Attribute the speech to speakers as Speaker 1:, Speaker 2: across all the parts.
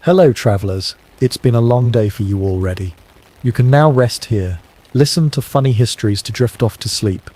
Speaker 1: Hello, travelers. It's been a long day for you already. You can now rest here, listen to funny histories to drift off to sleep.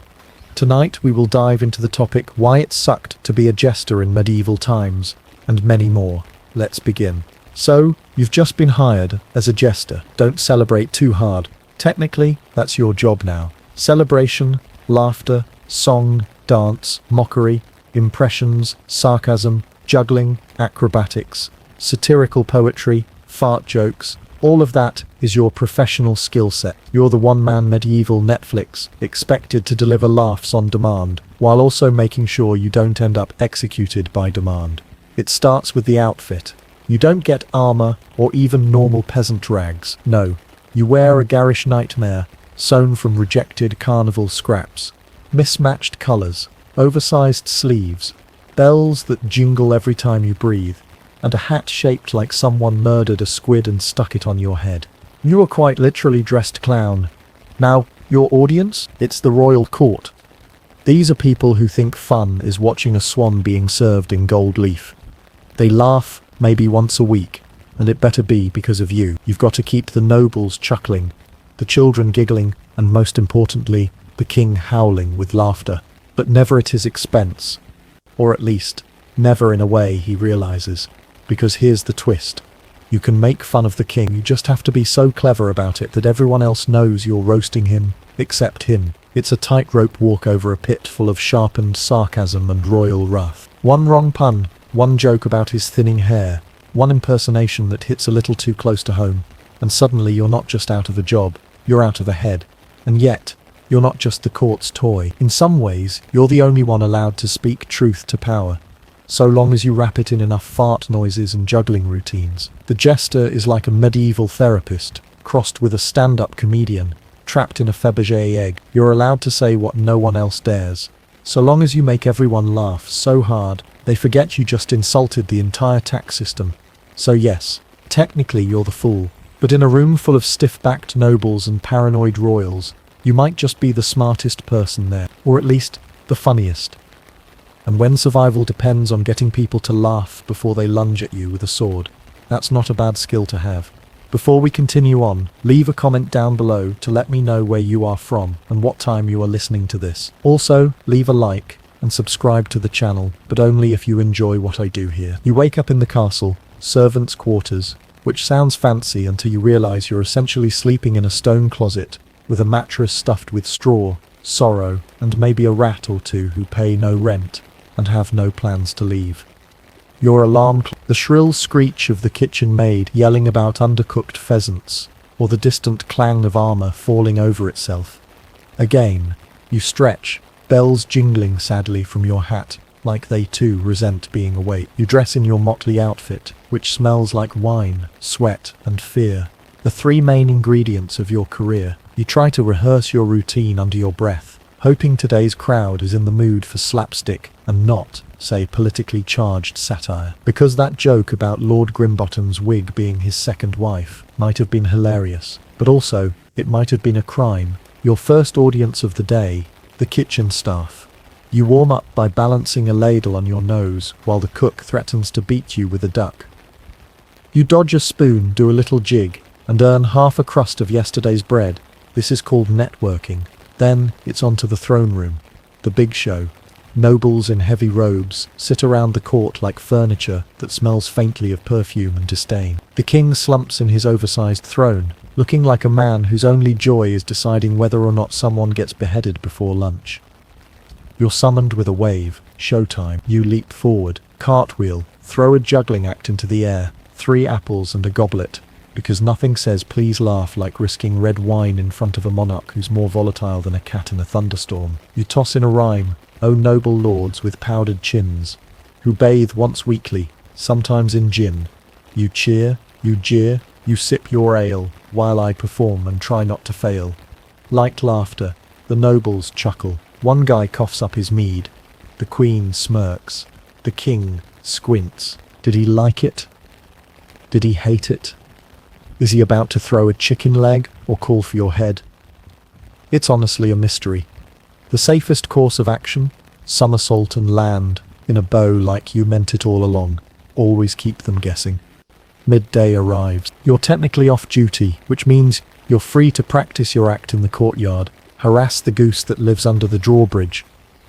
Speaker 1: Tonight we will dive into the topic why it sucked to be a jester in medieval times, and many more. Let's begin. So, you've just been hired as a jester. Don't celebrate too hard. Technically, that's your job now. Celebration, laughter, song, dance, mockery, impressions, sarcasm, juggling, acrobatics, satirical poetry, fart jokes, all of that is your professional skill set. You're the one-man medieval Netflix, expected to deliver laughs on demand, while also making sure you don't end up executed by demand. It starts with the outfit. You don't get armor or even normal peasant rags. No, you wear a garish nightmare, sewn from rejected carnival scraps. Mismatched colors, oversized sleeves, bells that jingle every time you breathe, and a hat shaped like someone murdered a squid and stuck it on your head. You are quite literally dressed clown. Now, your audience? It's the royal court. These are people who think fun is watching a swan being served in gold leaf. They laugh maybe once a week, and it better be because of you. You've got to keep the nobles chuckling, the children giggling, and most importantly, the king howling with laughter. But never at his expense. Or at least, never in a way he realizes. Because here's the twist. You can make fun of the king, you just have to be so clever about it that everyone else knows you're roasting him, except him. It's a tightrope walk over a pit full of sharpened sarcasm and royal wrath. One wrong pun, one joke about his thinning hair, one impersonation that hits a little too close to home, and suddenly you're not just out of a job, you're out of a head. And yet, you're not just the court's toy. In some ways, you're the only one allowed to speak truth to power. So long as you wrap it in enough fart noises and juggling routines. The jester is like a medieval therapist, crossed with a stand-up comedian, trapped in a Fabergé egg. You're allowed to say what no one else dares. So long as you make everyone laugh so hard, they forget you just insulted the entire tax system. So yes, technically you're the fool. But in a room full of stiff-backed nobles and paranoid royals, you might just be the smartest person there. Or at least, the funniest. And when survival depends on getting people to laugh before they lunge at you with a sword, that's not a bad skill to have. Before we continue on, leave a comment down below to let me know where you are from and what time you are listening to this. Also, leave a like and subscribe to the channel, but only if you enjoy what I do here. You wake up in the castle, servants' quarters, which sounds fancy until you realize you're essentially sleeping in a stone closet with a mattress stuffed with straw, sorrow, and maybe a rat or two who pay no rent and have no plans to leave. Your alarm the shrill screech of the kitchen maid yelling about undercooked pheasants, or the distant clang of armor falling over itself. Again, you stretch, bells jingling sadly from your hat, like they too resent being awake. You dress in your motley outfit, which smells like wine, sweat, and fear. The three main ingredients of your career. You try to rehearse your routine under your breath, hoping today's crowd is in the mood for slapstick and not, say, politically charged satire. Because that joke about Lord Grimbottom's wig being his second wife might have been hilarious, but also, it might have been a crime. Your first audience of the day, the kitchen staff. You warm up by balancing a ladle on your nose while the cook threatens to beat you with a duck. You dodge a spoon, do a little jig, and earn half a crust of yesterday's bread. This is called networking. Then it's on to the throne room, the big show. Nobles in heavy robes sit around the court like furniture that smells faintly of perfume and disdain. The king slumps in his oversized throne, looking like a man whose only joy is deciding whether or not someone gets beheaded before lunch. You're summoned with a wave, showtime. You leap forward, cartwheel, throw a juggling act into the air, 3 apples and a goblet, because nothing says please laugh like risking red wine in front of a monarch who's more volatile than a cat in a thunderstorm. You toss in a rhyme, O noble lords with powdered chins, who bathe once weekly, sometimes in gin. You cheer, you jeer, you sip your ale, while I perform and try not to fail. Light laughter, the nobles chuckle. One guy coughs up his mead. The queen smirks. The king squints. Did he like it? Did he hate it? Is he about to throw a chicken leg or call for your head? It's honestly a mystery. The safest course of action? Somersault and land in a bow like you meant it all along. Always keep them guessing. Midday arrives. You're technically off duty, which means you're free to practice your act in the courtyard, harass the goose that lives under the drawbridge,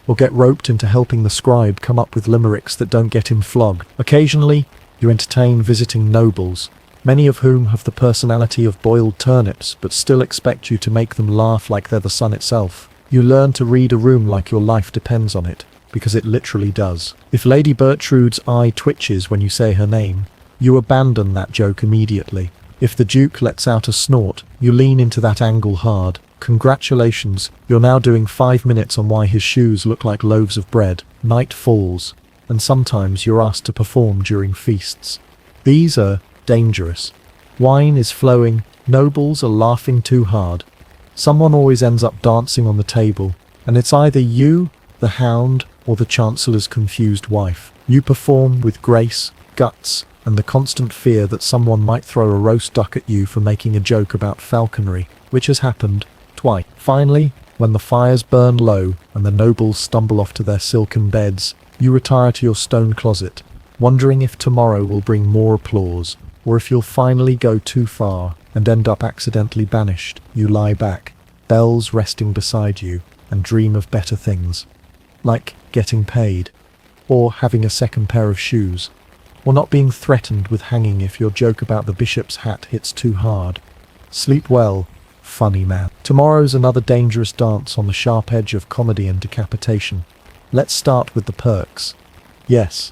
Speaker 1: or get roped into helping the scribe come up with limericks that don't get him flogged. Occasionally, you entertain visiting nobles, many of whom have the personality of boiled turnips but still expect you to make them laugh like they're the sun itself. You learn to read a room like your life depends on it, because it literally does. If Lady Bertrude's eye twitches when you say her name, you abandon that joke immediately. If the Duke lets out a snort, you lean into that angle hard. Congratulations, you're now doing 5 minutes on why his shoes look like loaves of bread. Night falls, and sometimes you're asked to perform during feasts. These are dangerous. Wine is flowing, nobles are laughing too hard. Someone always ends up dancing on the table, and it's either you, the hound, or the Chancellor's confused wife. You perform with grace, guts, and the constant fear that someone might throw a roast duck at you for making a joke about falconry, which has happened twice. Finally, when the fires burn low and the nobles stumble off to their silken beds, you retire to your stone closet, wondering if tomorrow will bring more applause, or if you'll finally go too far and end up accidentally banished. You lie back, bells resting beside you, and dream of better things, like getting paid, or having a second pair of shoes, or not being threatened with hanging if your joke about the bishop's hat hits too hard. Sleep well, funny man. Tomorrow's another dangerous dance on the sharp edge of comedy and decapitation. Let's start with the perks. Yes,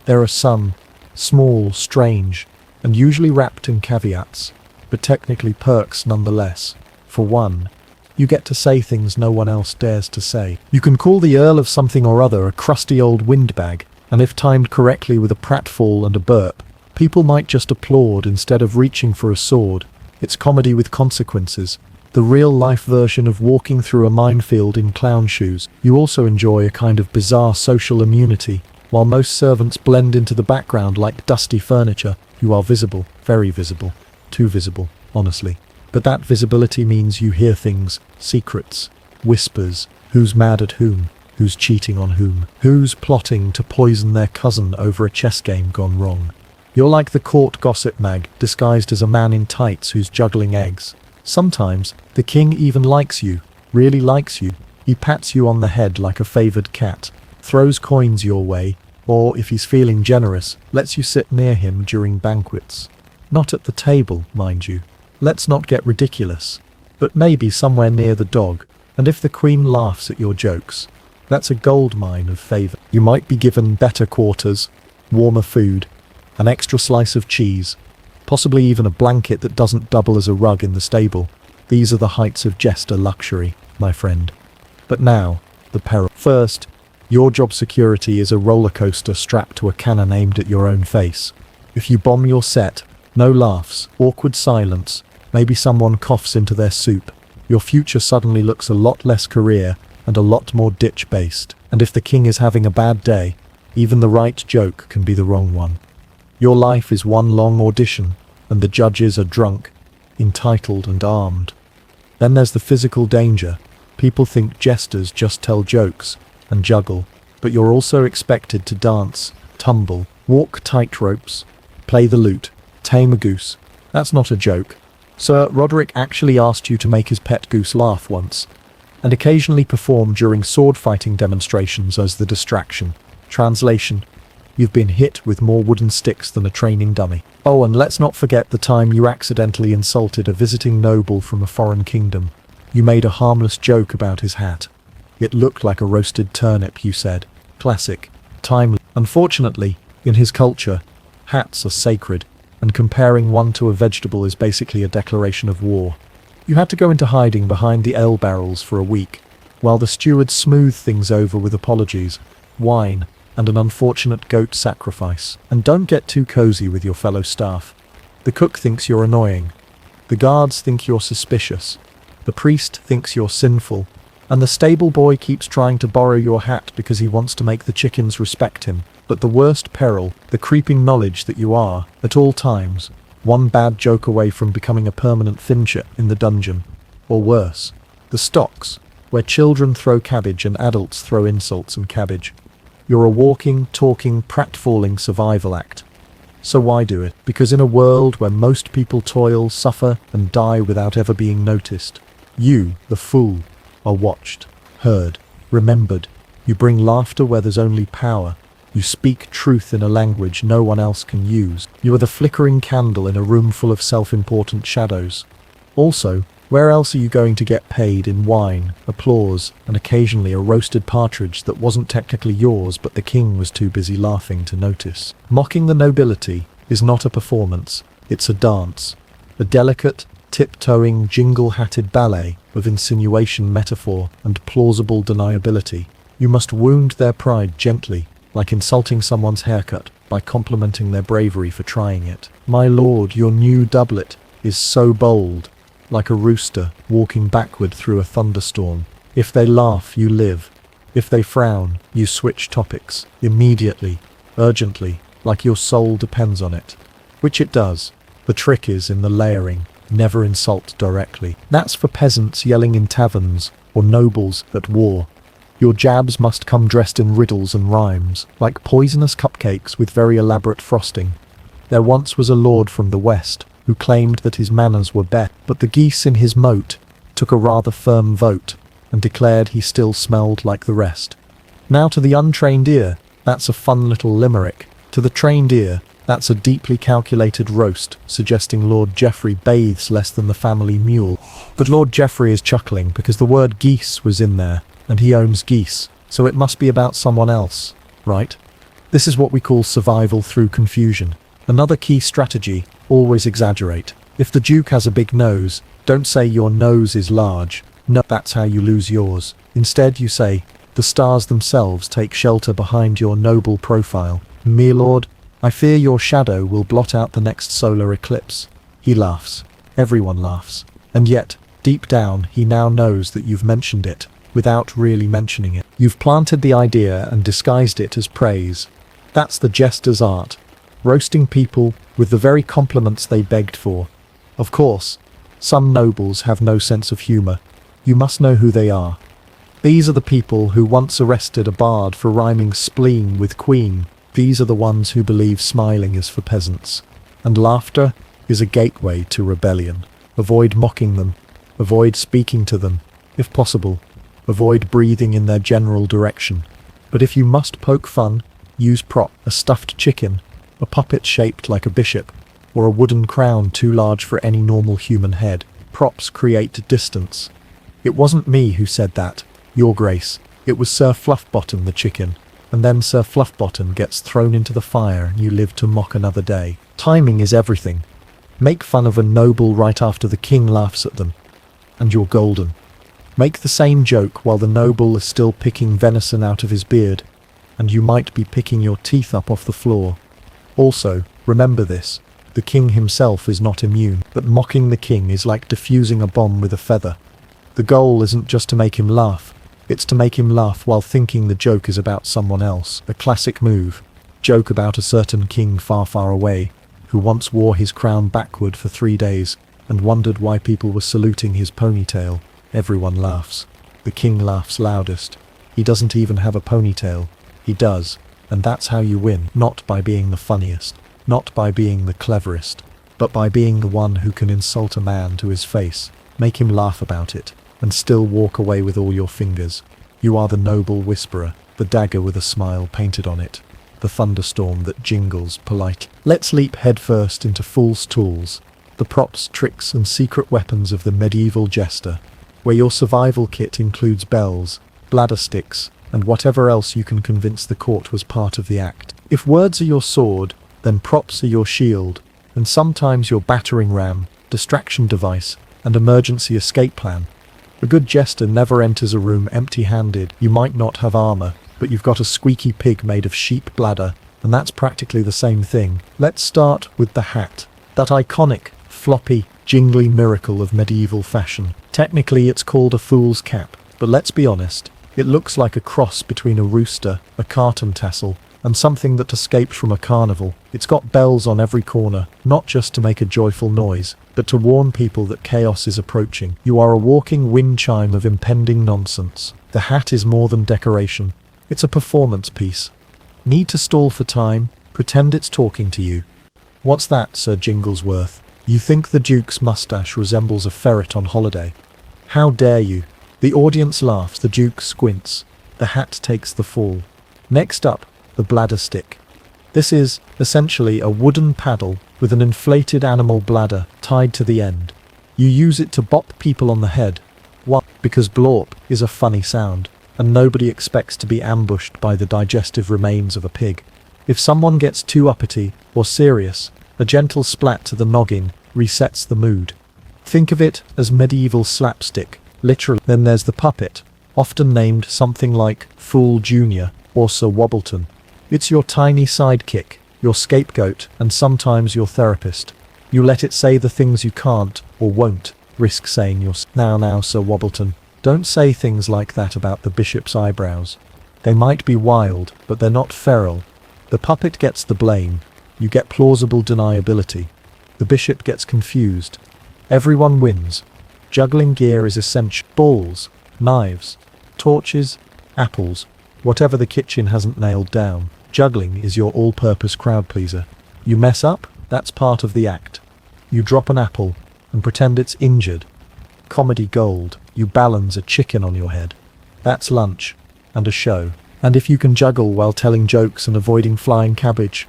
Speaker 1: there are some, small, strange, and usually wrapped in caveats, but technically perks nonetheless. For one, you get to say things no one else dares to say. You can call the Earl of something or other a crusty old windbag, and if timed correctly with a pratfall and a burp, people might just applaud instead of reaching for a sword. It's comedy with consequences, the real-life version of walking through a minefield in clown shoes. You also enjoy a kind of bizarre social immunity. While most servants blend into the background like dusty furniture, you are visible, very visible, too visible, honestly. But that visibility means you hear things, secrets, whispers, who's mad at whom, who's cheating on whom, who's plotting to poison their cousin over a chess game gone wrong. You're like the court gossip mag, disguised as a man in tights who's juggling eggs. Sometimes, the king even likes you, really likes you. He pats you on the head like a favored cat, throws coins your way, or, if he's feeling generous, lets you sit near him during banquets. Not at the table, mind you. Let's not get ridiculous, but maybe somewhere near the dog, and if the queen laughs at your jokes, that's a goldmine of favour. You might be given better quarters, warmer food, an extra slice of cheese, possibly even a blanket that doesn't double as a rug in the stable. These are the heights of Jester luxury, my friend. But now, the peril. First, your job security is a roller coaster strapped to a cannon aimed at your own face. If you bomb your set, no laughs, awkward silence, maybe someone coughs into their soup. Your future suddenly looks a lot less career and a lot more ditch-based. And if the king is having a bad day, even the right joke can be the wrong one. Your life is one long audition, and the judges are drunk, entitled and armed. Then there's the physical danger. People think jesters just tell jokes and juggle, but you're also expected to dance, tumble, walk tightropes, play the lute, tame a goose. That's not a joke. Sir Roderick actually asked you to make his pet goose laugh once, and occasionally perform during sword-fighting demonstrations as the distraction. Translation: you've been hit with more wooden sticks than a training dummy. Oh, and let's not forget the time you accidentally insulted a visiting noble from a foreign kingdom. You made a harmless joke about his hat. It looked like a roasted turnip, you said. Classic. Timely. Unfortunately, in his culture, hats are sacred, and comparing one to a vegetable is basically a declaration of war. You had to go into hiding behind the ale barrels for a week, while the steward smoothed things over with apologies, wine, and an unfortunate goat sacrifice. And don't get too cozy with your fellow staff. The cook thinks you're annoying. The guards think you're suspicious. The priest thinks you're sinful. And the stable boy keeps trying to borrow your hat because he wants to make the chickens respect him. But the worst peril, the creeping knowledge that you are, at all times, one bad joke away from becoming a permanent fincher in the dungeon. Or worse, the stocks, where children throw cabbage and adults throw insults and cabbage. You're a walking, talking, pratfalling survival act. So why do it? Because in a world where most people toil, suffer, and die without ever being noticed, you, the fool, are watched, heard, remembered. You bring laughter where there's only power. You speak truth in a language no one else can use. You are the flickering candle in a room full of self-important shadows. Also, where else are you going to get paid in wine, applause, and occasionally a roasted partridge that wasn't technically yours but the king was too busy laughing to notice? Mocking the nobility is not a performance, it's a dance. A delicate, tiptoeing, jingle-hatted ballet of insinuation, metaphor, and plausible deniability. You must wound their pride gently, like insulting someone's haircut, by complimenting their bravery for trying it. My lord, your new doublet is so bold, like a rooster walking backward through a thunderstorm. If they laugh, you live. If they frown, you switch topics, immediately, urgently, like your soul depends on it. Which it does. The trick is in the layering. Never insult directly. That's for peasants yelling in taverns, or nobles at war. Your jabs must come dressed in riddles and rhymes, like poisonous cupcakes with very elaborate frosting. There once was a lord from the west, who claimed that his manners were better, but the geese in his moat took a rather firm vote, and declared he still smelled like the rest. Now to the untrained ear, that's a fun little limerick. To the trained ear, that's a deeply calculated roast, suggesting Lord Geoffrey bathes less than the family mule. But Lord Geoffrey is chuckling because the word geese was in there, and he owns geese, so it must be about someone else, right? This is what we call survival through confusion. Another key strategy, always exaggerate. If the Duke has a big nose, don't say your nose is large. No, that's how you lose yours. Instead you say, the stars themselves take shelter behind your noble profile. Me lord, I fear your shadow will blot out the next solar eclipse. He laughs. Everyone laughs. And yet, deep down, he now knows that you've mentioned it, without really mentioning it. You've planted the idea and disguised it as praise. That's the jester's art. Roasting people with the very compliments they begged for. Of course, some nobles have no sense of humour. You must know who they are. These are the people who once arrested a bard for rhyming spleen with queen. These are the ones who believe smiling is for peasants. And laughter is a gateway to rebellion. Avoid mocking them. Avoid speaking to them, if possible. Avoid breathing in their general direction. But if you must poke fun, use prop. A stuffed chicken, a puppet shaped like a bishop, or a wooden crown too large for any normal human head. Props create distance. It wasn't me who said that, Your Grace. It was Sir Fluffbottom the chicken. And then Sir Fluffbottom gets thrown into the fire and you live to mock another day. Timing is everything. Make fun of a noble right after the king laughs at them, and you're golden. Make the same joke while the noble is still picking venison out of his beard, and you might be picking your teeth up off the floor. Also, remember this, the king himself is not immune, but mocking the king is like defusing a bomb with a feather. The goal isn't just to make him laugh, it's to make him laugh while thinking the joke is about someone else. A classic move. Joke about a certain king far, far away, who once wore his crown backward for 3 days, and wondered why people were saluting his ponytail. Everyone laughs. The king laughs loudest. He doesn't even have a ponytail. He does. And that's how you win. Not by being the funniest. Not by being the cleverest. But by being the one who can insult a man to his face, make him laugh about it, and still walk away with all your fingers. You are the noble whisperer, the dagger with a smile painted on it, the thunderstorm that jingles polite. Let's leap headfirst into fool's tools, the props, tricks, and secret weapons of the medieval jester, where your survival kit includes bells, bladder sticks, and whatever else you can convince the court was part of the act. If words are your sword, then props are your shield, and sometimes your battering ram, distraction device, and emergency escape plan. A good jester never enters a room empty-handed. You might not have armor, but you've got a squeaky pig made of sheep bladder, and that's practically the same thing. Let's start with the hat. That iconic, floppy, jingly miracle of medieval fashion. Technically it's called a fool's cap, but let's be honest, it looks like a cross between a rooster, a carton tassel, and something that escaped from a carnival. It's got bells on every corner, not just to make a joyful noise, but to warn people that chaos is approaching. You are a walking wind chime of impending nonsense. The hat is more than decoration. It's a performance piece. Need to stall for time? Pretend it's talking to you. What's that, Sir Jinglesworth? You think the Duke's mustache resembles a ferret on holiday? How dare you? The audience laughs, the Duke squints. The hat takes the fall. Next up, the bladder stick. This is, essentially, a wooden paddle with an inflated animal bladder tied to the end. You use it to bop people on the head. Why? Because blorp is a funny sound, and nobody expects to be ambushed by the digestive remains of a pig. If someone gets too uppity or serious, a gentle splat to the noggin resets the mood. Think of it as medieval slapstick, literally. Then there's the puppet, often named something like Fool Jr. or Sir Wobbleton. It's your tiny sidekick, your scapegoat, and sometimes your therapist. You let it say the things you can't or won't risk saying Now, Sir Wobbleton, don't say things like that about the bishop's eyebrows. They might be wild, but they're not feral. The puppet gets the blame. You get plausible deniability. The bishop gets confused. Everyone wins. Juggling gear is essential. Balls, knives, torches, apples, whatever the kitchen hasn't nailed down. Juggling is your all-purpose crowd pleaser. You mess up, that's part of the act. You drop an apple and pretend it's injured. Comedy gold. You balance a chicken on your head. That's lunch and a show. And if you can juggle while telling jokes and avoiding flying cabbage,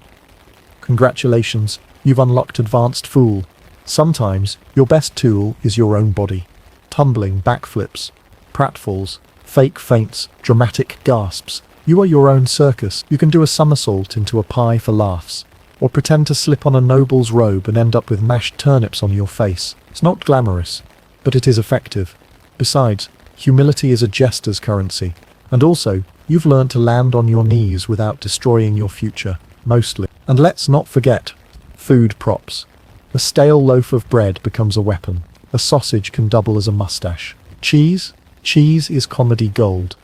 Speaker 1: congratulations, you've unlocked Advanced Fool. Sometimes your best tool is your own body. Tumbling backflips, pratfalls, fake feints, dramatic gasps. You are your own circus. You can do a somersault into a pie for laughs, or pretend to slip on a noble's robe and end up with mashed turnips on your face. It's not glamorous, but it is effective. Besides, humility is a jester's currency. And also, you've learned to land on your knees without destroying your future, mostly. And let's not forget, food props. A stale loaf of bread becomes a weapon. A sausage can double as a mustache. Cheese? Cheese is comedy gold.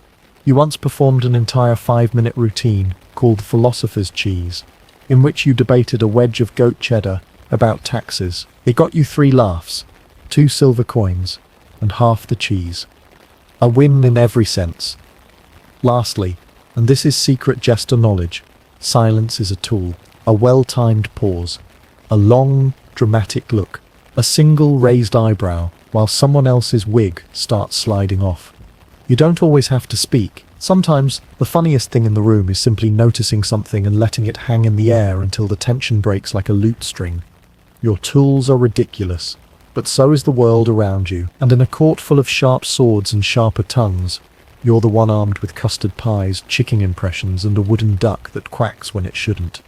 Speaker 1: You once performed an entire 5-minute routine called Philosopher's Cheese, in which you debated a wedge of goat cheddar about taxes. It got you 3 laughs, 2 silver coins, and half the cheese. A win in every sense. Lastly, and this is secret jester knowledge, silence is a tool. A well-timed pause. A long, dramatic look. A single raised eyebrow while someone else's wig starts sliding off. You don't always have to speak. Sometimes the funniest thing in the room is simply noticing something and letting it hang in the air until the tension breaks like a lute string. Your tools are ridiculous, but so is the world around you, and in a court full of sharp swords and sharper tongues, you're the one armed with custard pies, chicken impressions, and a wooden duck that quacks when it shouldn't.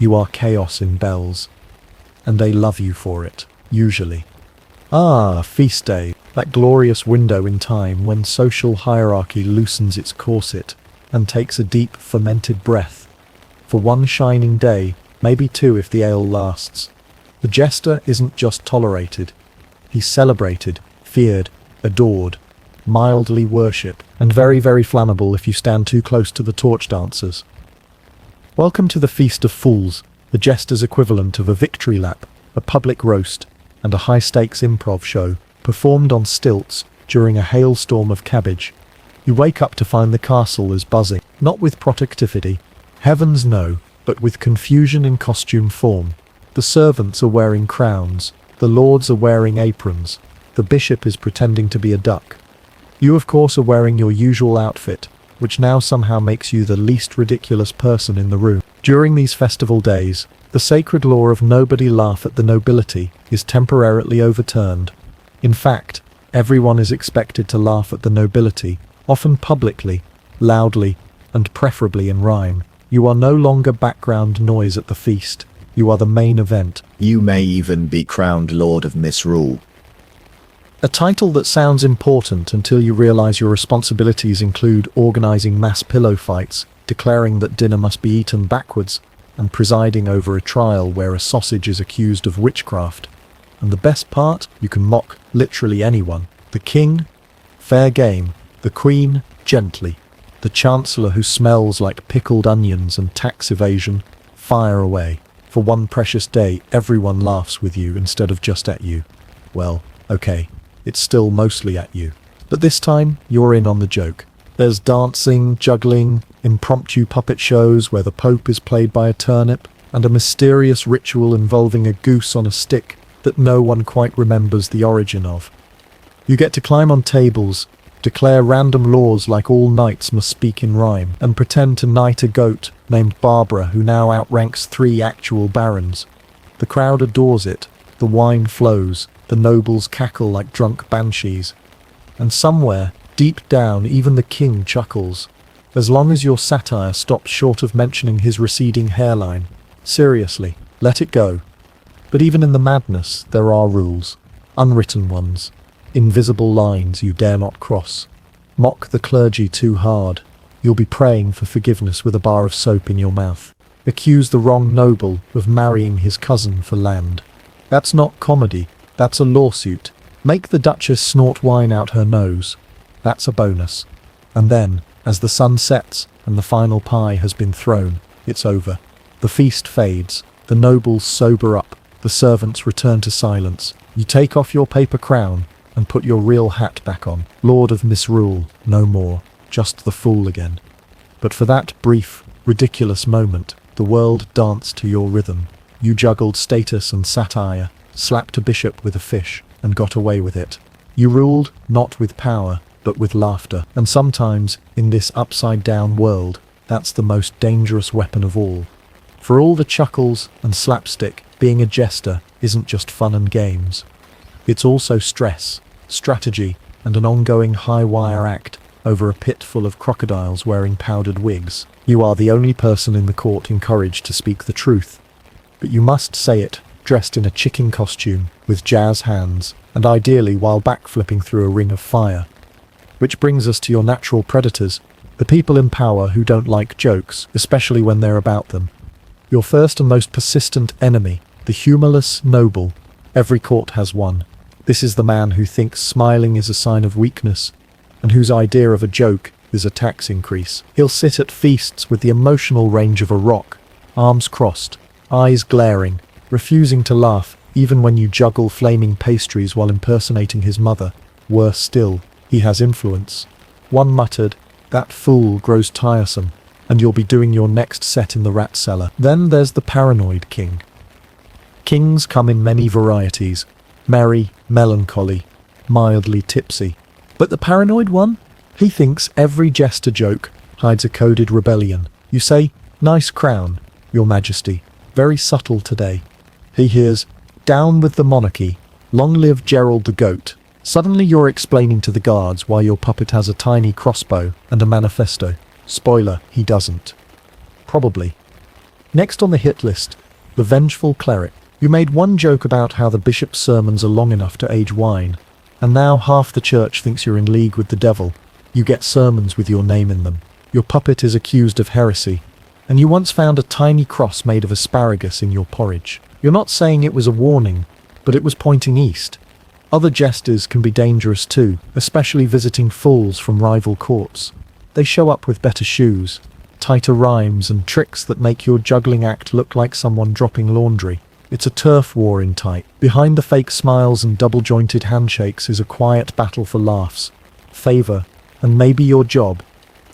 Speaker 1: You are chaos in bells, and they love you for it, usually. Ah, feast day, that glorious window in time when social hierarchy loosens its corset and takes a deep, fermented breath. For one shining day, maybe 2 if the ale lasts. The jester isn't just tolerated. He's celebrated, feared, adored, mildly worshipped, and very, very flammable if you stand too close to the torch dancers. Welcome to the Feast of Fools, the jester's equivalent of a victory lap, a public roast, and a high-stakes improv show, performed on stilts during a hailstorm of cabbage. You wake up to find the castle is buzzing, not with productivity, heavens no, but with confusion in costume form. The servants are wearing crowns, the lords are wearing aprons, the bishop is pretending to be a duck. You of course are wearing your usual outfit, which now somehow makes you the least ridiculous person in the room. During these festival days, the sacred law of nobody laugh at the nobility is temporarily overturned. In fact, everyone is expected to laugh at the nobility, often publicly, loudly, and preferably in rhyme. You are no longer background noise at the feast. You are the main event.
Speaker 2: You may even be crowned Lord of Misrule.
Speaker 1: A title that sounds important until you realize your responsibilities include organizing mass pillow fights, declaring that dinner must be eaten backwards, and presiding over a trial where a sausage is accused of witchcraft. And the best part, you can mock literally anyone. The king, fair game. The queen, gently. The chancellor who smells like pickled onions and tax evasion, fire away. For one precious day, everyone laughs with you instead of just at you. Well, okay, it's still mostly at you. But this time, you're in on the joke. There's dancing, juggling, impromptu puppet shows where the Pope is played by a turnip, and a mysterious ritual involving a goose on a stick that no one quite remembers the origin of. You get to climb on tables, declare random laws like all knights must speak in rhyme, and pretend to knight a goat named Barbara who now outranks 3 actual barons. The crowd adores it, the wine flows, the nobles cackle like drunk banshees. And somewhere, deep down, even the king chuckles. As long as your satire stops short of mentioning his receding hairline. Seriously, let it go. But even in the madness, there are rules. Unwritten ones. Invisible lines you dare not cross. Mock the clergy too hard. You'll be praying for forgiveness with a bar of soap in your mouth. Accuse the wrong noble of marrying his cousin for land. That's not comedy, that's a lawsuit. Make the Duchess snort wine out her nose. That's a bonus. And then, as the sun sets and the final pie has been thrown, it's over. The feast fades, the nobles sober up, the servants return to silence. You take off your paper crown and put your real hat back on. Lord of Misrule, no more, just the fool again. But for that brief, ridiculous moment, the world danced to your rhythm. You juggled status and satire, slapped a bishop with a fish, and got away with it. You ruled not with power, but with laughter. And sometimes, in this upside-down world, that's the most dangerous weapon of all. For all the chuckles and slapstick, being a jester isn't just fun and games. It's also stress, strategy, and an ongoing high-wire act over a pit full of crocodiles wearing powdered wigs. You are the only person in the court encouraged to speak the truth. But you must say it, dressed in a chicken costume, with jazz hands, and ideally while backflipping through a ring of fire. Which brings us to your natural predators, the people in power who don't like jokes, especially when they're about them. Your first and most persistent enemy, the humorless noble. Every court has one. This is the man who thinks smiling is a sign of weakness, and whose idea of a joke is a tax increase. He'll sit at feasts with the emotional range of a rock, arms crossed, eyes glaring, refusing to laugh even when you juggle flaming pastries while impersonating his mother. Worse still, he has influence. One muttered, "That fool grows tiresome," and you'll be doing your next set in the rat cellar. Then there's the paranoid king. Kings come in many varieties. Merry, melancholy, mildly tipsy. But the paranoid one? He thinks every jester joke hides a coded rebellion. You say, "Nice crown, your majesty. Very subtle today." He hears, "Down with the monarchy. Long live Gerald the goat." Suddenly you're explaining to the guards why your puppet has a tiny crossbow and a manifesto. Spoiler, he doesn't. Probably. Next on the hit list, the vengeful cleric. You made one joke about how the bishop's sermons are long enough to age wine, and now half the church thinks you're in league with the devil. You get sermons with your name in them. Your puppet is accused of heresy, and you once found a tiny cross made of asparagus in your porridge. You're not saying it was a warning, but it was pointing east. Other jesters can be dangerous too, especially visiting fools from rival courts. They show up with better shoes, tighter rhymes, and tricks that make your juggling act look like someone dropping laundry. It's a turf war in type. Behind the fake smiles and double-jointed handshakes is a quiet battle for laughs, favor, and maybe your job.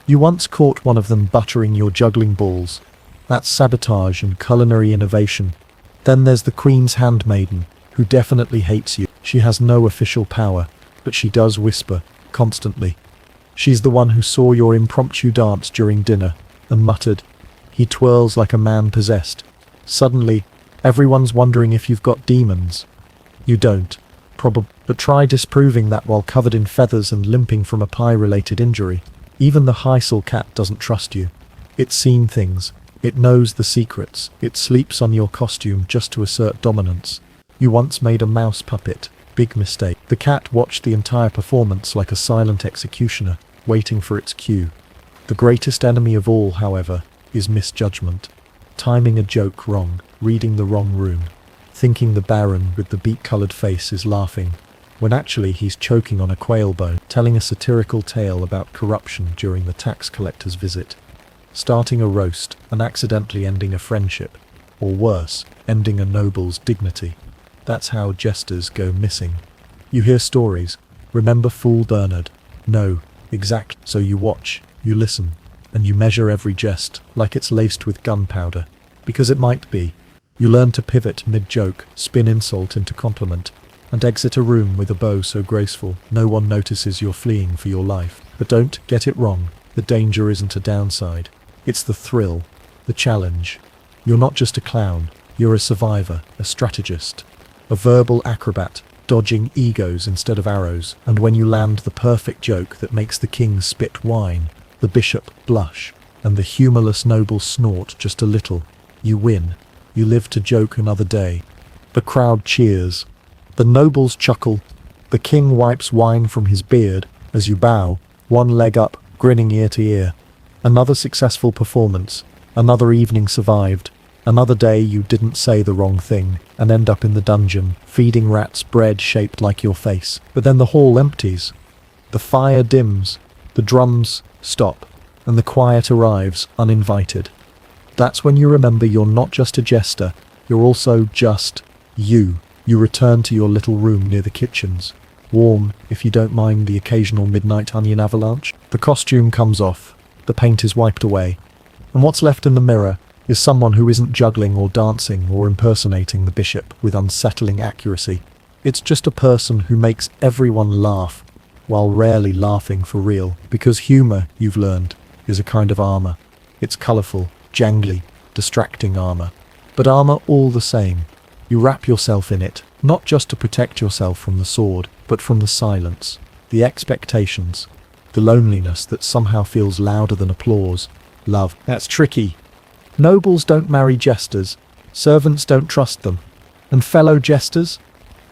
Speaker 1: You once caught one of them buttering your juggling balls. That's sabotage and culinary innovation. Then there's the Queen's handmaiden, who definitely hates you. She has no official power, but she does whisper, constantly. She's the one who saw your impromptu dance during dinner, and muttered, "He twirls like a man possessed." Suddenly, everyone's wondering if you've got demons. You don't, probably, but try disproving that while covered in feathers and limping from a pie-related injury. Even the Heisel cat doesn't trust you. It's seen things. It knows the secrets. It sleeps on your costume just to assert dominance. You once made a mouse puppet. Big mistake. The cat watched the entire performance like a silent executioner, waiting for its cue. The greatest enemy of all, however, is misjudgment. Timing a joke wrong, reading the wrong room, thinking the baron with the beet-coloured face is laughing, when actually he's choking on a quail bone, telling a satirical tale about corruption during the tax collector's visit, starting a roast and accidentally ending a friendship, or worse, ending a noble's dignity. That's how jesters go missing. You hear stories. Remember Fool Bernard? No, exact. So you watch, you listen, and you measure every jest like it's laced with gunpowder. because it might be. You learn to pivot mid-joke, spin insult into compliment, and exit a room with a bow so graceful no one notices you're fleeing for your life. But don't get it wrong, the danger isn't a downside. It's the thrill, the challenge. You're not just a clown, you're a survivor, a strategist, a verbal acrobat, dodging egos instead of arrows. And when you land the perfect joke that makes the king spit wine, the bishop blush, and the humorless noble snort just a little, you win. You live to joke another day. The crowd cheers. The nobles chuckle. The king wipes wine from his beard as you bow, one leg up, grinning ear to ear. Another successful performance. Another evening survived. Another day you didn't say the wrong thing and end up in the dungeon, feeding rats bread shaped like your face. But then the hall empties. The fire dims. The drums stop. And the quiet arrives, uninvited. That's when you remember you're not just a jester, you're also just you. You return to your little room near the kitchens, warm if you don't mind the occasional midnight onion avalanche. The costume comes off, the paint is wiped away, and what's left in the mirror is someone who isn't juggling or dancing or impersonating the bishop with unsettling accuracy. It's just a person who makes everyone laugh, while rarely laughing for real, because humor, you've learned, is a kind of armor. It's colorful, jangly, distracting armor. But armor all the same. You wrap yourself in it, not just to protect yourself from the sword, but from the silence, the expectations, the loneliness that somehow feels louder than applause. Love. That's tricky. Nobles don't marry jesters, servants don't trust them, and fellow jesters?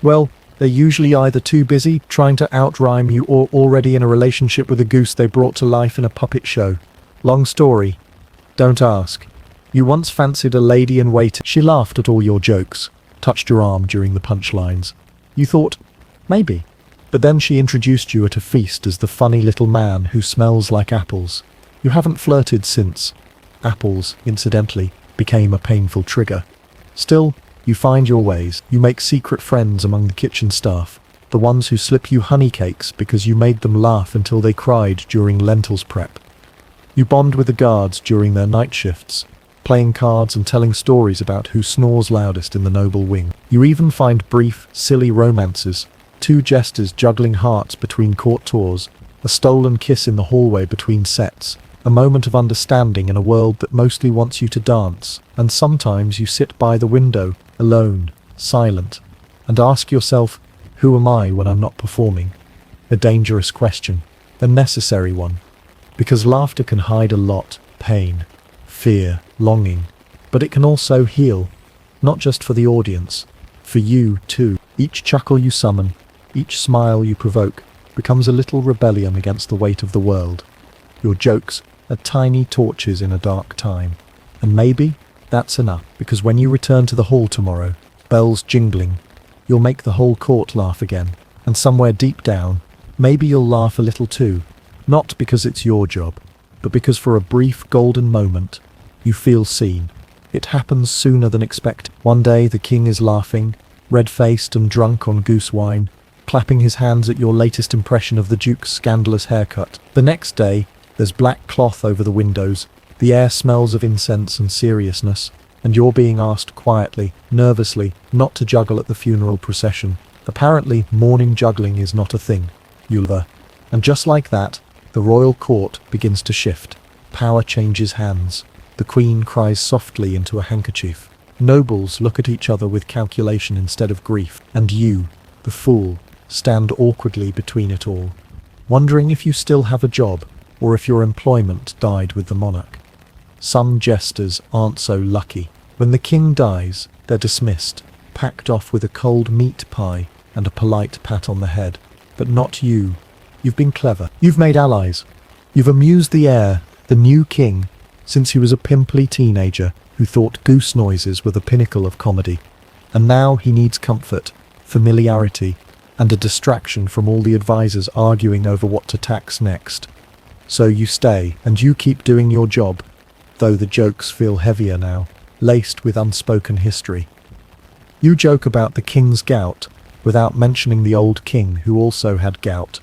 Speaker 1: Well, they're usually either too busy trying to outrhyme you or already in a relationship with a goose they brought to life in a puppet show. Long story. Don't ask. You once fancied a lady in waiting. She laughed at all your jokes, touched your arm during the punchlines. You thought, maybe. But then she introduced you at a feast as the funny little man who smells like apples. You haven't flirted since. Apples, incidentally, became a painful trigger. Still, you find your ways. You make secret friends among the kitchen staff, the ones who slip you honey cakes because you made them laugh until they cried during lentils prep. You bond with the guards during their night shifts, playing cards and telling stories about who snores loudest in the noble wing. You even find brief, silly romances, two jesters juggling hearts between court tours, a stolen kiss in the hallway between sets, a moment of understanding in a world that mostly wants you to dance, and sometimes you sit by the window, alone, silent, and ask yourself, who am I when I'm not performing? A dangerous question, a necessary one, because laughter can hide a lot, pain, fear, longing, but it can also heal, not just for the audience, for you too. Each chuckle you summon, each smile you provoke, becomes a little rebellion against the weight of the world. Your jokes are tiny torches in a dark time. And maybe that's enough, because when you return to the hall tomorrow, bells jingling, you'll make the whole court laugh again. And somewhere deep down, maybe you'll laugh a little too. Not because it's your job, but because for a brief golden moment, you feel seen. It happens sooner than expected. One day the king is laughing, red-faced and drunk on goose wine, clapping his hands at your latest impression of the duke's scandalous haircut. The next day, there's black cloth over the windows, the air smells of incense and seriousness, and you're being asked quietly, nervously, not to juggle at the funeral procession. Apparently, mourning juggling is not a thing. And just like that, the royal court begins to shift. Power changes hands. The queen cries softly into a handkerchief. Nobles look at each other with calculation instead of grief. And you, the fool, stand awkwardly between it all, wondering if you still have a job, or if your employment died with the monarch. Some jesters aren't so lucky. When the king dies, they're dismissed, packed off with a cold meat pie and a polite pat on the head. But not you. You've been clever. You've made allies. You've amused the heir, the new king, since he was a pimply teenager who thought goose noises were the pinnacle of comedy. And now he needs comfort, familiarity, and a distraction from all the advisors arguing over what to tax next. So you stay, and you keep doing your job, though the jokes feel heavier now, laced with unspoken history. You joke about the king's gout, without mentioning the old king who also had gout.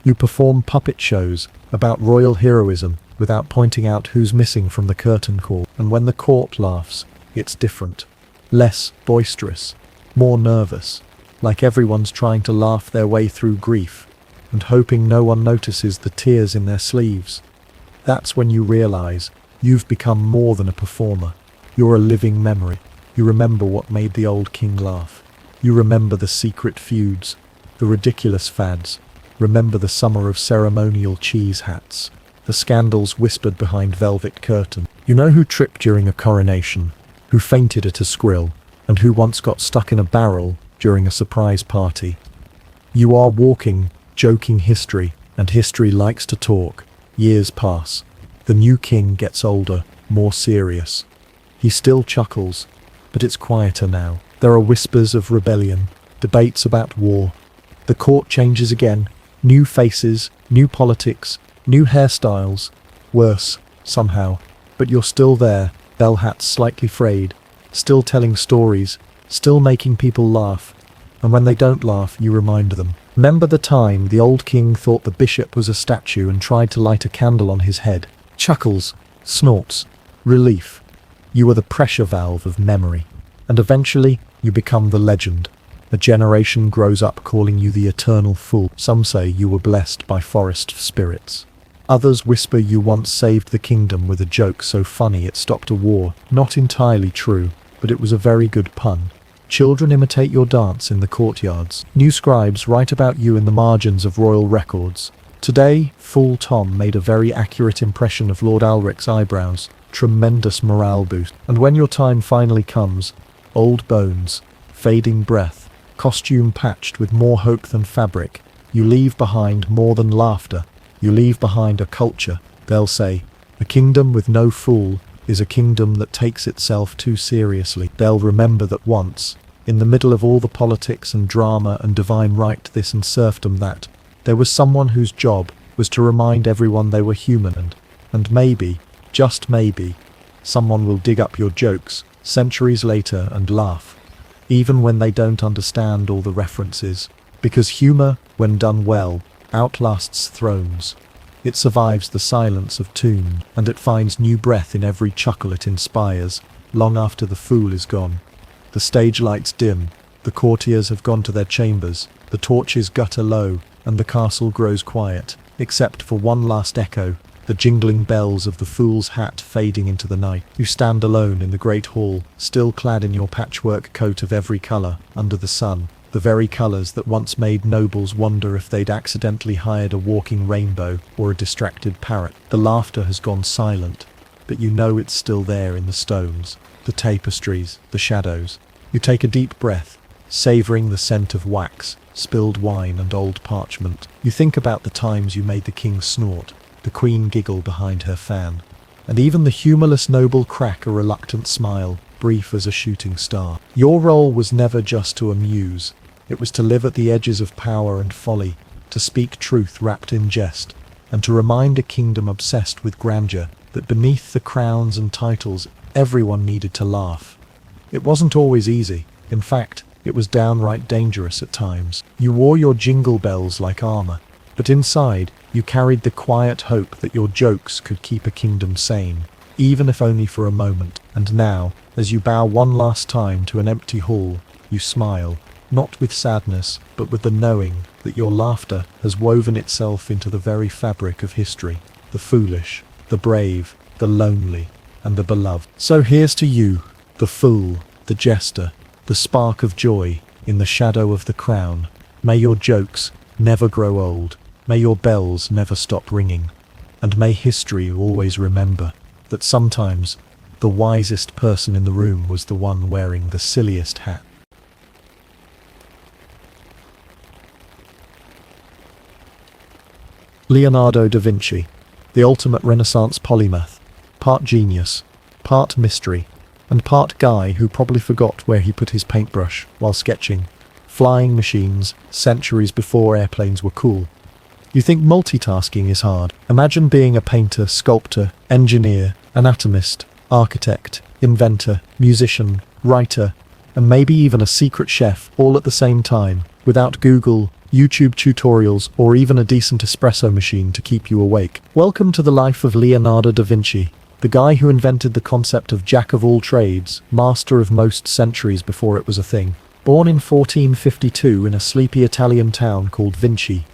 Speaker 1: You perform puppet shows about royal heroism, without pointing out who's missing from the curtain call. And when the court laughs, It's different. Less boisterous. More nervous. Like everyone's trying to laugh their way through grief and hoping no one notices the tears in their sleeves. That's when you realize you've become more than a performer. You're a living memory. You remember what made the old king laugh. You remember the secret feuds, the ridiculous fads. Remember the summer of ceremonial cheese hats, the scandals whispered behind velvet curtain. You know who tripped during a coronation, who fainted at a skrill, and who once got stuck in a barrel during a surprise party. You are walking, joking history, and history likes to talk. Years pass. The new king gets older, more serious. He still chuckles, but it's quieter now. There are whispers of rebellion, debates about war. The court changes again. New faces, new politics, new hairstyles. Worse, somehow. But you're still there, bell hats slightly frayed, still telling stories, still making people laugh. And when they don't laugh, you remind them. Remember the time the old king thought the bishop was a statue and tried to light a candle on his head? Chuckles, snorts, relief. You are the pressure valve of memory. And eventually, you become the legend. A generation grows up calling you the eternal fool. Some say you were blessed by forest spirits. Others whisper you once saved the kingdom with a joke so funny it stopped a war. Not entirely true, but it was a very good pun. Children imitate your dance in the courtyards. New scribes write about you in the margins of royal records. Today, Fool Tom made a very accurate impression of Lord Alric's eyebrows. Tremendous morale boost. And when your time finally comes, old bones, fading breath, costume patched with more hope than fabric, you leave behind more than laughter. You leave behind a culture. They'll say, a kingdom with no fool is a kingdom that takes itself too seriously. They'll remember that once, in the middle of all the politics and drama and divine right this and serfdom that, there was someone whose job was to remind everyone they were human and maybe, just maybe, someone will dig up your jokes centuries later and laugh, even when they don't understand all the references, because humor, when done well, outlasts thrones. It survives the silence of tomb, and it finds new breath in every chuckle it inspires, long after the fool is gone. The stage lights dim, the courtiers have gone to their chambers, the torches gutter low, and the castle grows quiet, except for one last echo, the jingling bells of the fool's hat fading into the night. You stand alone in the great hall, still clad in your patchwork coat of every colour, under the sun, the very colours that once made nobles wonder if they'd accidentally hired a walking rainbow or a distracted parrot. The laughter has gone silent, but you know it's still there in the stones, the tapestries, the shadows. You take a deep breath, savouring the scent of wax, spilled wine and old parchment. You think about the times you made the king snort, the queen giggle behind her fan, and even the humourless noble crack a reluctant smile, brief as a shooting star. Your role was never just to amuse. It was to live at the edges of power and folly, to speak truth wrapped in jest, and to remind a kingdom obsessed with grandeur that beneath the crowns and titles everyone needed to laugh. It wasn't always easy. In fact, it was downright dangerous at times. You wore your jingle bells like armour, but inside you carried the quiet hope that your jokes could keep a kingdom sane, even if only for a moment. And now, as you bow one last time to an empty hall, you smile, not with sadness, but with the knowing that your laughter has woven itself into the very fabric of history, the foolish, the brave, the lonely, and the beloved. So here's to you, the fool, the jester, the spark of joy in the shadow of the crown. May your jokes never grow old, may your bells never stop ringing, and may history always remember that sometimes the wisest person in the room was the one wearing the silliest hat. Leonardo da Vinci, the ultimate Renaissance polymath, part genius, part mystery, and part guy who probably forgot where he put his paintbrush while sketching. Flying machines, centuries before airplanes were cool. You think multitasking is hard? Imagine being a painter, sculptor, engineer, anatomist, architect, inventor, musician, writer, and maybe even a secret chef all at the same time, without Google, YouTube tutorials, or even a decent espresso machine to keep you awake. Welcome to the life of Leonardo da Vinci, the guy who invented the concept of jack of all trades, master of most centuries before it was a thing. Born in 1452 in a sleepy Italian town called Vinci.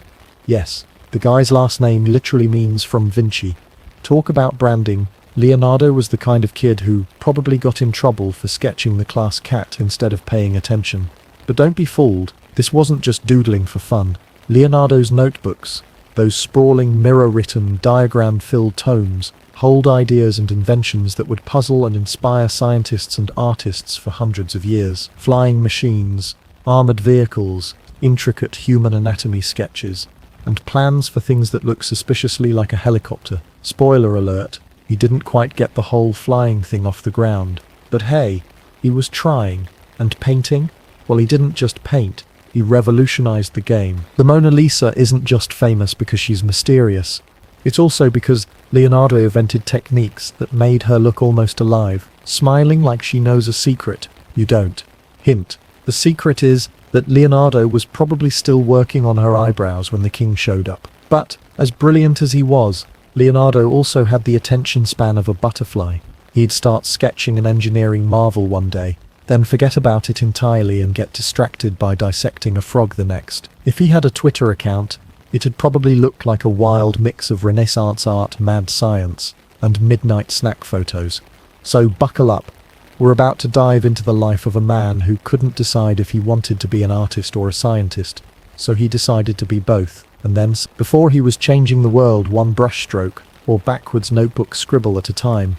Speaker 1: Yes, the guy's last name literally means from Vinci. Talk about branding. Leonardo was the kind of kid who probably got in trouble for sketching the class cat instead of paying attention. But don't be fooled, this wasn't just doodling for fun. Leonardo's notebooks, those sprawling mirror-written, diagram-filled tomes, hold ideas and inventions that would puzzle and inspire scientists and artists for hundreds of years. Flying machines, armored vehicles, intricate human anatomy sketches, and plans for things that look suspiciously like a helicopter. Spoiler alert, he didn't quite get the whole flying thing off the ground. But hey, he was trying. And painting? Well, he didn't just paint, he revolutionized the game. The Mona Lisa isn't just famous because she's mysterious. It's also because Leonardo invented techniques that made her look almost alive, smiling like she knows a secret. You don't. Hint. The secret is that Leonardo was probably still working on her eyebrows when the king showed up. But, as brilliant as he was, Leonardo also had the attention span of a butterfly. He'd start sketching and engineering marvel one day, then forget about it entirely and get distracted by dissecting a frog the next. If he had a Twitter account, it'd probably look like a wild mix of Renaissance art, mad science, and midnight snack photos. So buckle up. We're about to dive into the life of a man who couldn't decide if he wanted to be an artist or a scientist, so he decided to be both. And then, before he was changing the world one brushstroke, or backwards notebook scribble at a time,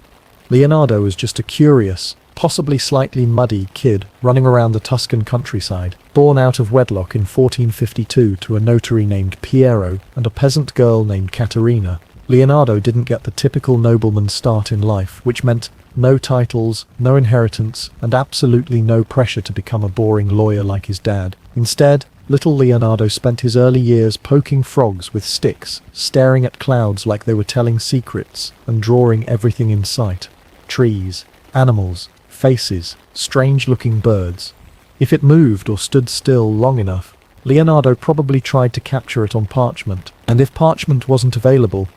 Speaker 1: Leonardo was just a curious, possibly slightly muddy kid running around the Tuscan countryside. Born out of wedlock in 1452 to a notary named Piero and a peasant girl named Caterina, Leonardo didn't get the typical nobleman's start in life, which meant no titles, no inheritance, and absolutely no pressure to become a boring lawyer like his dad. Instead, little Leonardo spent his early years poking frogs with sticks, staring at clouds like they were telling secrets, and drawing everything in sight. Trees, animals, faces, strange-looking birds. If it moved or stood still long enough, Leonardo probably tried to capture it on parchment. And if parchment wasn't available,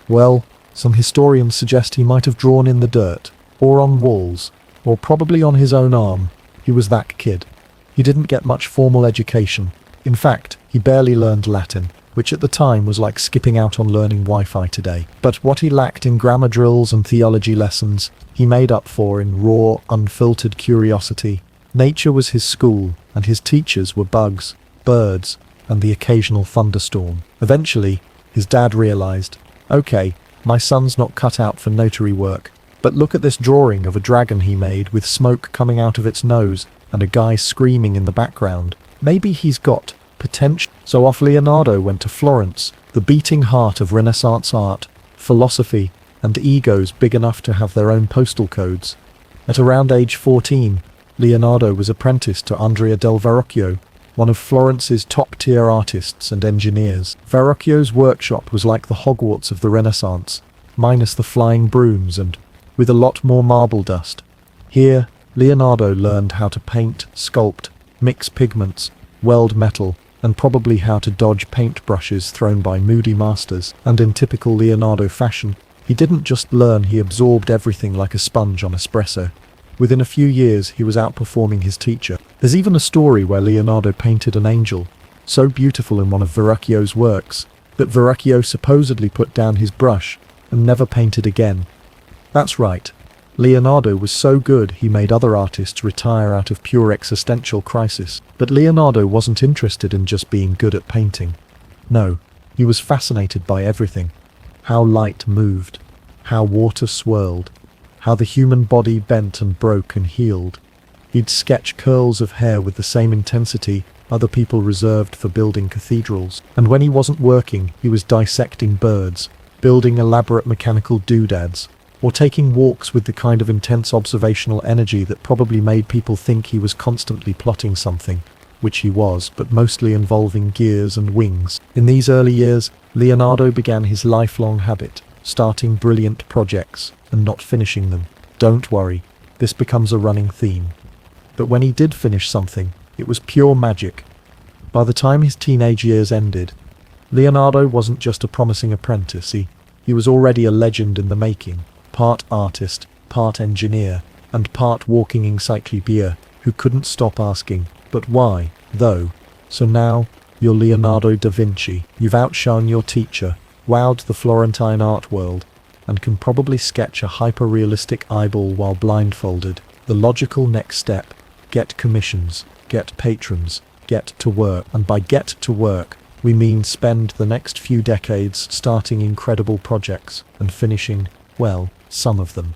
Speaker 1: well, some historians suggest he might have drawn in the dirt, or on walls, or probably on his own arm. He was that kid. He didn't get much formal education. In fact, he barely learned Latin, which at the time was like skipping out on learning Wi-Fi today. But what he lacked in grammar drills and theology lessons, he made up for in raw, unfiltered curiosity. Nature was his school, and his teachers were bugs, birds, and the occasional thunderstorm. Eventually, his dad realized, okay, my son's not cut out for notary work, but look at this drawing of a dragon he made with smoke coming out of its nose and a guy screaming in the background. Maybe he's got potential. So off Leonardo went to Florence, the beating heart of Renaissance art, philosophy, and egos big enough to have their own postal codes. At around age 14, Leonardo was apprenticed to Andrea del Verrocchio, one of Florence's top-tier artists and engineers. Verrocchio's workshop was like the Hogwarts of the Renaissance, minus the flying brooms and with a lot more marble dust. Here, Leonardo learned how to paint, sculpt, mix pigments, weld metal, and probably how to dodge paintbrushes thrown by moody masters. And in typical Leonardo fashion, he didn't just learn, he absorbed everything like a sponge on espresso. Within a few years, he was outperforming his teacher. There's even a story where Leonardo painted an angel, so beautiful in one of Verrocchio's works, that Verrocchio supposedly put down his brush and never painted again. That's right. Leonardo was so good he made other artists retire out of pure existential crisis. But Leonardo wasn't interested in just being good at painting. No, he was fascinated by everything. How light moved, how water swirled, how the human body bent and broke and healed. He'd sketch curls of hair with the same intensity other people reserved for building cathedrals. And when he wasn't working, he was dissecting birds, building elaborate mechanical doodads, or taking walks with the kind of intense observational energy that probably made people think he was constantly plotting something, which he was, but mostly involving gears and wings. In these early years, Leonardo began his lifelong habit, starting brilliant projects and not finishing them. Don't worry, this becomes a running theme. But when he did finish something, it was pure magic. By the time his teenage years ended, Leonardo wasn't just a promising apprentice, he was already a legend in the making. part artist, part engineer, and part walking encyclopedia, who couldn't stop asking, but why, though? So now, you're Leonardo da Vinci. You've outshone your teacher, wowed the Florentine art world, and can probably sketch a hyper-realistic eyeball while blindfolded. The logical next step: get commissions, get patrons, get to work. And by get to work, we mean spend the next few decades starting incredible projects and finishing, well, some of them.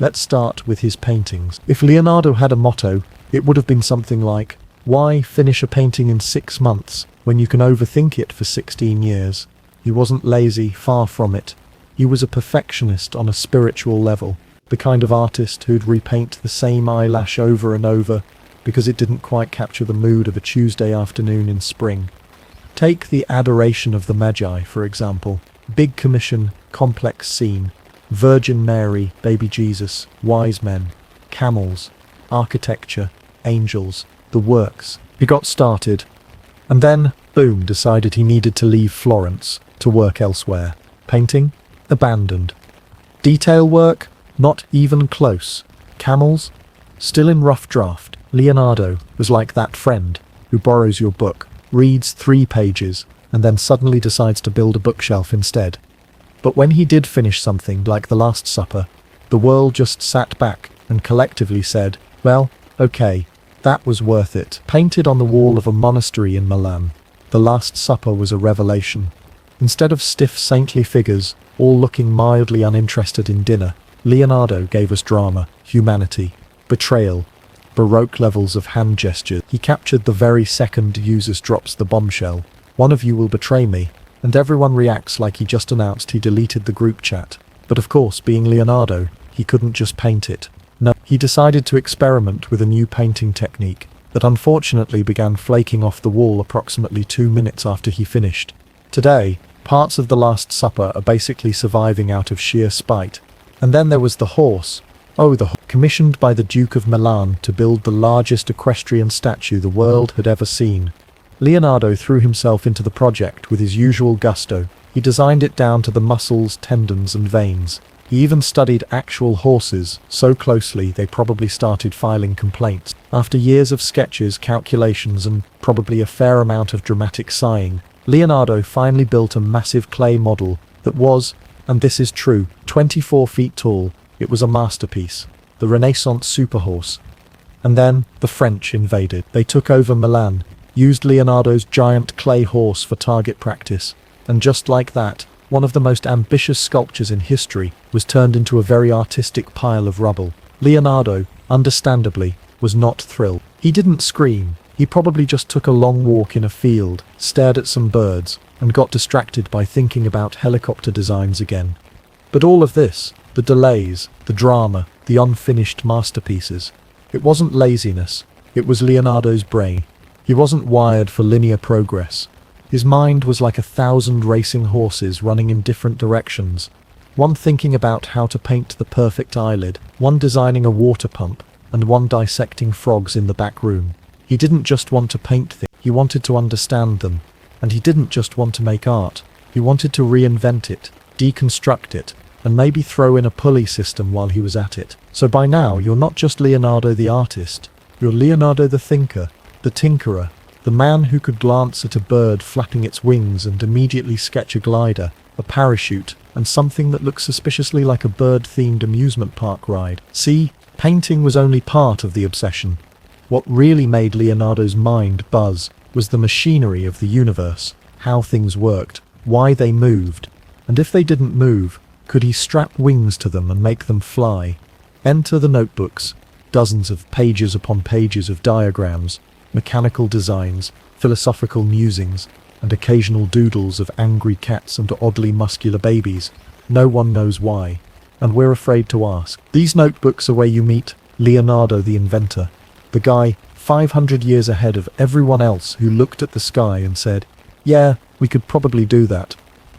Speaker 1: Let's start with his paintings. If Leonardo had a motto, it would have been something like, why finish a painting in 6 months when you can overthink it for 16 years? He wasn't lazy, far from it. He was a perfectionist on a spiritual level, the kind of artist who'd repaint the same eyelash over and over because it didn't quite capture the mood of a Tuesday afternoon in spring. Take the Adoration of the Magi, for example. Big commission, complex scene, Virgin Mary, baby Jesus, wise men, camels, architecture, angels, the works. He got started, and then, boom, decided he needed to leave Florence to work elsewhere. Painting? Abandoned. Detail work? Not even close. Camels? Still in rough draft. Leonardo was like that friend who borrows your book, reads 3 pages, and then suddenly decides to build a bookshelf instead. But when he did finish something like The Last Supper, the world just sat back and collectively said, well, okay, that was worth it. Painted on the wall of a monastery in Milan, The Last Supper was a revelation. Instead of stiff saintly figures, all looking mildly uninterested in dinner, Leonardo gave us drama, humanity, betrayal, Baroque levels of hand gesture. He captured the very second users drops the bombshell. One of you will betray me, and everyone reacts like he just announced he deleted the group chat. But of course, being Leonardo, he couldn't just paint it. No, he decided to experiment with a new painting technique that unfortunately began flaking off the wall approximately 2 minutes after he finished. Today, parts of The Last Supper are basically surviving out of sheer spite. And then there was the horse. Oh, commissioned by the Duke of Milan to build the largest equestrian statue the world had ever seen. Leonardo threw himself into the project with his usual gusto. He designed it down to the muscles, tendons, and veins. He even studied actual horses so closely they probably started filing complaints. After years of sketches, calculations, and probably a fair amount of dramatic sighing, Leonardo finally built a massive clay model that was, and this is true, 24 feet tall. It was a masterpiece, the Renaissance superhorse. And then the French invaded. They took over Milan, used Leonardo's giant clay horse for target practice, and just like that, one of the most ambitious sculptures in history was turned into a very artistic pile of rubble. Leonardo, understandably, was not thrilled. He didn't scream. He probably just took a long walk in a field, stared at some birds, and got distracted by thinking about helicopter designs again. But all of this, the delays, the drama, the unfinished masterpieces, it wasn't laziness, it was Leonardo's brain. He wasn't wired for linear progress. His mind was like 1,000 racing horses running in different directions, one thinking about how to paint the perfect eyelid, one designing a water pump, and one dissecting frogs in the back room. He didn't just want to paint things, he wanted to understand them. And he didn't just want to make art, he wanted to reinvent it, deconstruct it, and maybe throw in a pulley system while he was at it. So by now, you're not just Leonardo the artist, you're Leonardo the thinker, the tinkerer, the man who could glance at a bird flapping its wings and immediately sketch a glider, a parachute, and something that looks suspiciously like a bird-themed amusement park ride. See, painting was only part of the obsession. What really made Leonardo's mind buzz was the machinery of the universe, how things worked, why they moved, and if they didn't move, could he strap wings to them and make them fly? Enter the notebooks, dozens of pages upon pages of diagrams, mechanical designs, philosophical musings, and occasional doodles of angry cats and oddly muscular babies. No one knows why, and we're afraid to ask. These notebooks are where you meet Leonardo the inventor, the guy 500 years ahead of everyone else who looked at the sky and said, yeah, we could probably do that.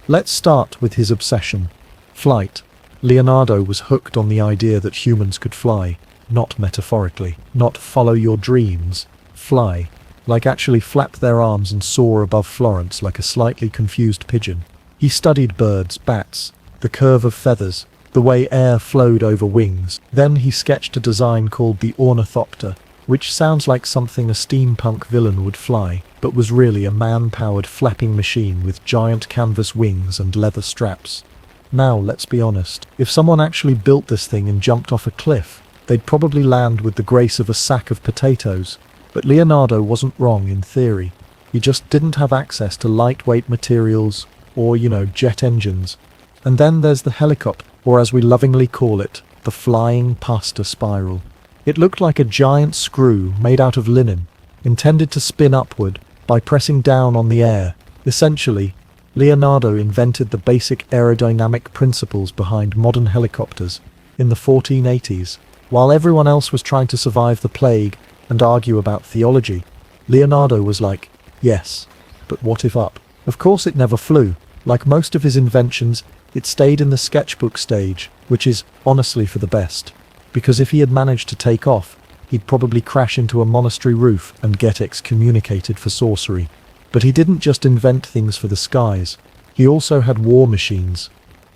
Speaker 1: Let's start with his obsession. Flight. Leonardo was hooked on the idea that humans could fly, not metaphorically, not follow your dreams, fly, like actually flap their arms and soar above Florence like a slightly confused pigeon. He studied birds, bats, the curve of feathers, the way air flowed over wings. Then he sketched a design called the ornithopter, which sounds like something a steampunk villain would fly, but was really a man-powered flapping machine with giant canvas wings and leather straps. Now, let's be honest, if someone actually built this thing and jumped off a cliff, they'd probably land with the grace of a sack of potatoes. But Leonardo wasn't wrong in theory. He just didn't have access to lightweight materials or, jet engines. And then there's the helicopter, or as we lovingly call it, the flying pasta spiral. It looked like a giant screw made out of linen, intended to spin upward by pressing down on the air. Essentially, Leonardo invented the basic aerodynamic principles behind modern helicopters in the 1480s. While everyone else was trying to survive the plague and argue about theology, Leonardo was like, yes, but what if up? Of course it never flew. Like most of his inventions, it stayed in the sketchbook stage, which is honestly for the best. Because if he had managed to take off, he'd probably crash into a monastery roof and get excommunicated for sorcery. But he didn't just invent things for the skies, he also had war machines.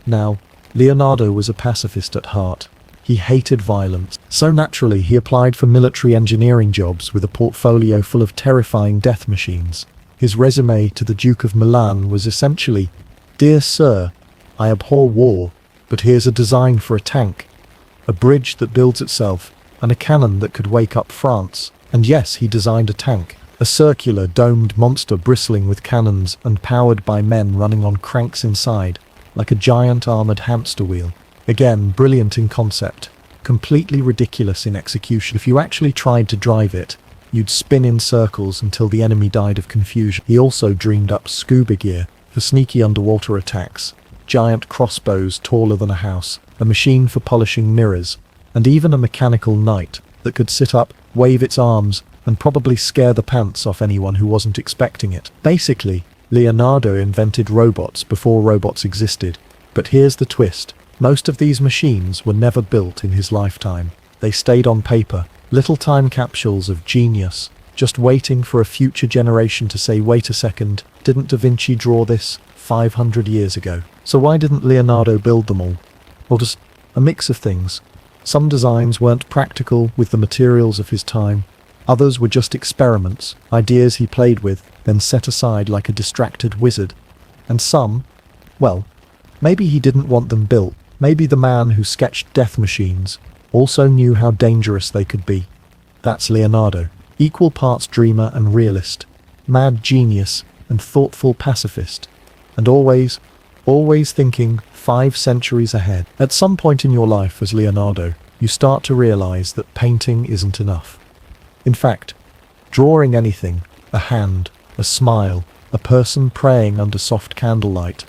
Speaker 1: Now, Leonardo was a pacifist at heart. He hated violence, so naturally he applied for military engineering jobs with a portfolio full of terrifying death machines. His resume to the Duke of Milan was essentially, "Dear Sir, I abhor war, but here's a design for a tank, a bridge that builds itself, and a cannon that could wake up France." And yes, he designed a tank. A circular, domed monster bristling with cannons and powered by men running on cranks inside, like a giant armored hamster wheel. Again, brilliant in concept, completely ridiculous in execution. If you actually tried to drive it, you'd spin in circles until the enemy died of confusion. He also dreamed up scuba gear for sneaky underwater attacks, giant crossbows taller than a house, a machine for polishing mirrors, and even a mechanical knight that could sit up, wave its arms, and probably scare the pants off anyone who wasn't expecting it. Basically, Leonardo invented robots before robots existed. But here's the twist. Most of these machines were never built in his lifetime. They stayed on paper, little time capsules of genius, just waiting for a future generation to say, wait a second, didn't Da Vinci draw this 500 years ago? So why didn't Leonardo build them all? Or just a mix of things. Some designs weren't practical with the materials of his time. Others were just experiments, ideas he played with, then set aside like a distracted wizard. And some, well, maybe he didn't want them built. Maybe the man who sketched death machines also knew how dangerous they could be. That's Leonardo. Equal parts dreamer and realist, mad genius and thoughtful pacifist. And always thinking 5 centuries ahead. At some point in your life as Leonardo, you start to realize that painting isn't enough. In fact, drawing anything, a hand, a smile, a person praying under soft candlelight,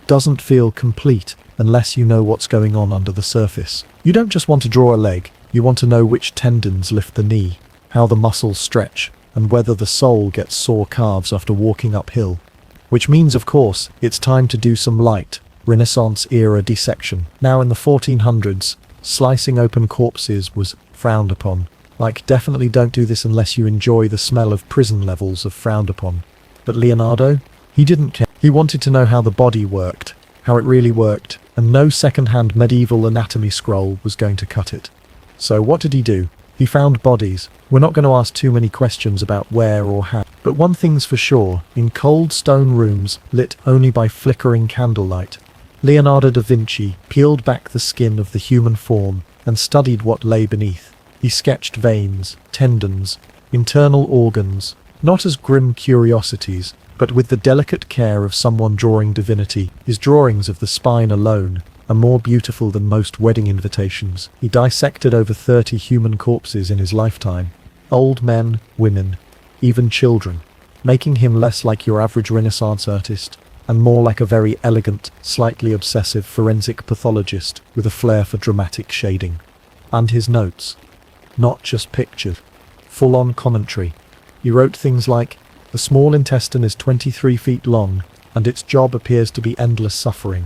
Speaker 1: doesn't feel complete unless you know what's going on under the surface. You don't just want to draw a leg, you want to know which tendons lift the knee, how the muscles stretch, and whether the soul gets sore calves after walking uphill. Which means, of course, it's time to do some light, Renaissance-era dissection. Now in the 1400s, slicing open corpses was frowned upon. Like, definitely don't do this unless you enjoy the smell of prison levels of frowned upon. But Leonardo? He didn't care. He wanted to know how the body worked, how it really worked, and no second-hand medieval anatomy scroll was going to cut it. So what did he do? He found bodies. We're not going to ask too many questions about where or how. But one thing's for sure, in cold stone rooms lit only by flickering candlelight, Leonardo da Vinci peeled back the skin of the human form and studied what lay beneath. He sketched veins, tendons, internal organs, not as grim curiosities, but with the delicate care of someone drawing divinity. His drawings of the spine alone are more beautiful than most wedding invitations. He dissected over 30 human corpses in his lifetime. Old men, women, even children, making him less like your average Renaissance artist and more like a very elegant, slightly obsessive forensic pathologist with a flair for dramatic shading. And his notes. Not just pictures. Full-on commentary. He wrote things like, "The small intestine is 23 feet long, and its job appears to be endless suffering."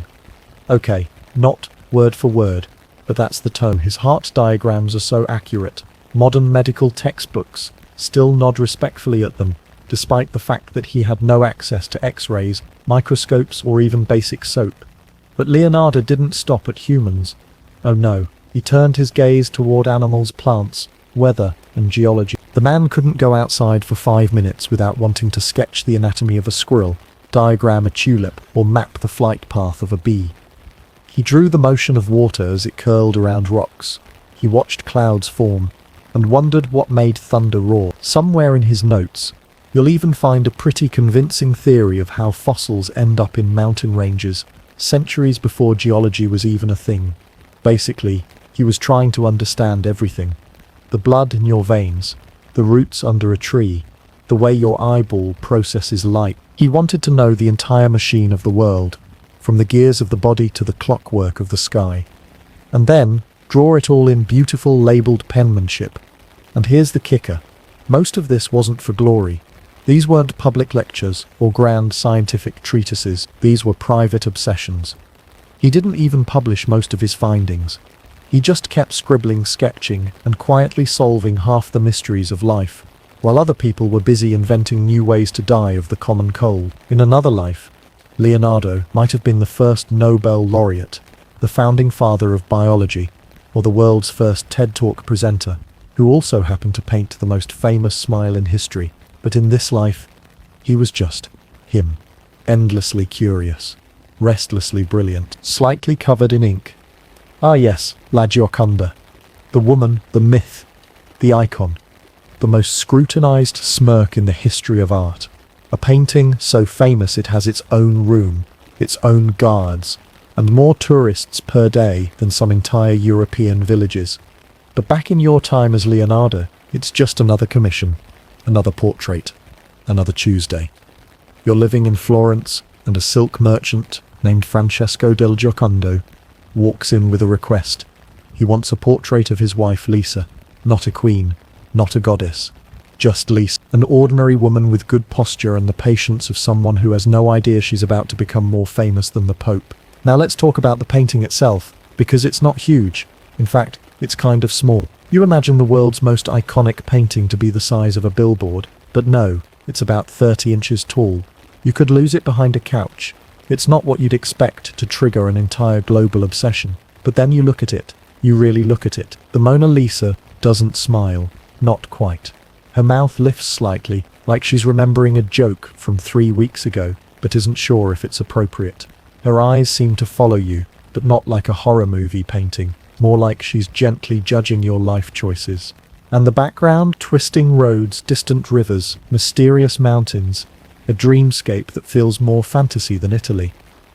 Speaker 1: Okay, not word for word, but that's the tone. His heart diagrams are so accurate. Modern medical textbooks still nod respectfully at them, despite the fact that he had no access to X-rays, microscopes, or even basic soap. But Leonardo didn't stop at humans. Oh no, he turned his gaze toward animals, plants, weather, and geology. The man couldn't go outside for 5 minutes without wanting to sketch the anatomy of a squirrel, diagram a tulip, or map the flight path of a bee. He drew the motion of water as it curled around rocks. He watched clouds form, and wondered what made thunder roar. Somewhere in his notes, you'll even find a pretty convincing theory of how fossils end up in mountain ranges, centuries before geology was even a thing. Basically, he was trying to understand everything. The blood in your veins, the roots under a tree, the way your eyeball processes light. He wanted to know the entire machine of the world, from the gears of the body to the clockwork of the sky. And then, draw it all in beautiful labeled penmanship. And here's the kicker. Most of this wasn't for glory. These weren't public lectures or grand scientific treatises. These were private obsessions. He didn't even publish most of his findings. He just kept scribbling, sketching, and quietly solving half the mysteries of life, while other people were busy inventing new ways to die of the common cold. In another life, Leonardo might have been the first Nobel laureate, the founding father of biology, or the world's first TED Talk presenter, who also happened to paint the most famous smile in history. But in this life, he was just him, endlessly curious, restlessly brilliant, slightly covered in ink. Ah yes, La Gioconda, the woman, the myth, the icon, the most scrutinized smirk in the history of art. A painting so famous it has its own room, its own guards, and more tourists per day than some entire European villages. But back in your time as Leonardo, it's just another commission, another portrait, another Tuesday. You're living in Florence, and a silk merchant named Francesco del Giocondo walks in with a request. He wants a portrait of his wife Lisa, not a queen, not a goddess, just Lisa, an ordinary woman with good posture and the patience of someone who has no idea she's about to become more famous than the Pope. Now let's talk about the painting itself, because it's not huge. In fact, it's kind of small. You imagine the world's most iconic painting to be the size of a billboard, but no, it's about 30 inches tall. You could lose it behind a couch. It's not what you'd expect to trigger an entire global obsession. But then you look at it. You really look at it. The Mona Lisa doesn't smile. Not quite. Her mouth lifts slightly, like she's remembering a joke from 3 weeks ago, but isn't sure if it's appropriate. Her eyes seem to follow you, but not like a horror movie painting, more like she's gently judging your life choices. And the background, twisting roads, distant rivers, mysterious mountains, a dreamscape that feels more fantasy than Italy.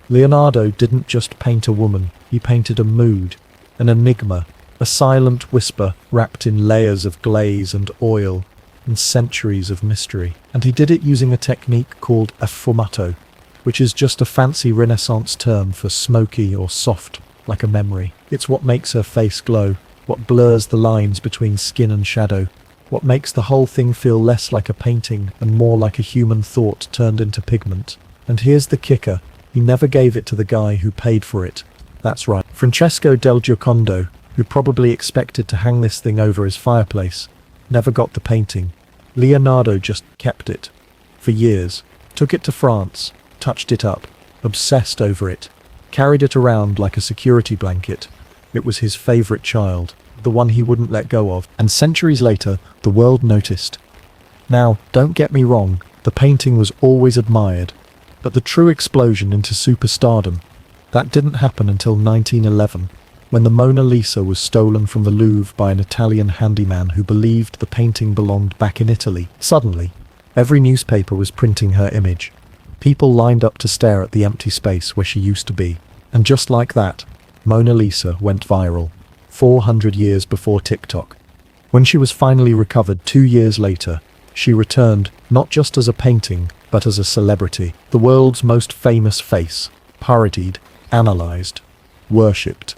Speaker 1: Leonardo didn't just paint a woman, he painted a mood, an enigma, a silent whisper wrapped in layers of glaze and oil, and centuries of mystery. And he did it using a technique called affumato, which is just a fancy Renaissance term for smoky or soft, like a memory. It's what makes her face glow, what blurs the lines between skin and shadow, what makes the whole thing feel less like a painting and more like a human thought turned into pigment. And here's the kicker, he never gave it to the guy who paid for it. That's right, Francesco del Giocondo, who probably expected to hang this thing over his fireplace, never got the painting. Leonardo just kept it. For years. Took it to France, touched it up, obsessed over it, carried it around like a security blanket. It was his favorite child, the one he wouldn't let go of, and centuries later, the world noticed. Now, don't get me wrong, the painting was always admired, but the true explosion into superstardom, that didn't happen until 1911, when the Mona Lisa was stolen from the Louvre by an Italian handyman who believed the painting belonged back in Italy. Suddenly, every newspaper was printing her image. People lined up to stare at the empty space where she used to be. And just like that, Mona Lisa went viral, 400 years before TikTok. When she was finally recovered 2 years later, she returned not just as a painting, but as a celebrity. The world's most famous face, parodied, analyzed, worshipped.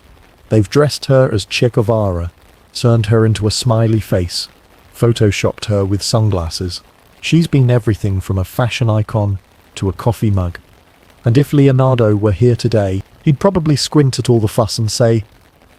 Speaker 1: They've dressed her as Che Guevara, turned her into a smiley face, photoshopped her with sunglasses. She's been everything from a fashion icon to a coffee mug. And if Leonardo were here today, he'd probably squint at all the fuss and say,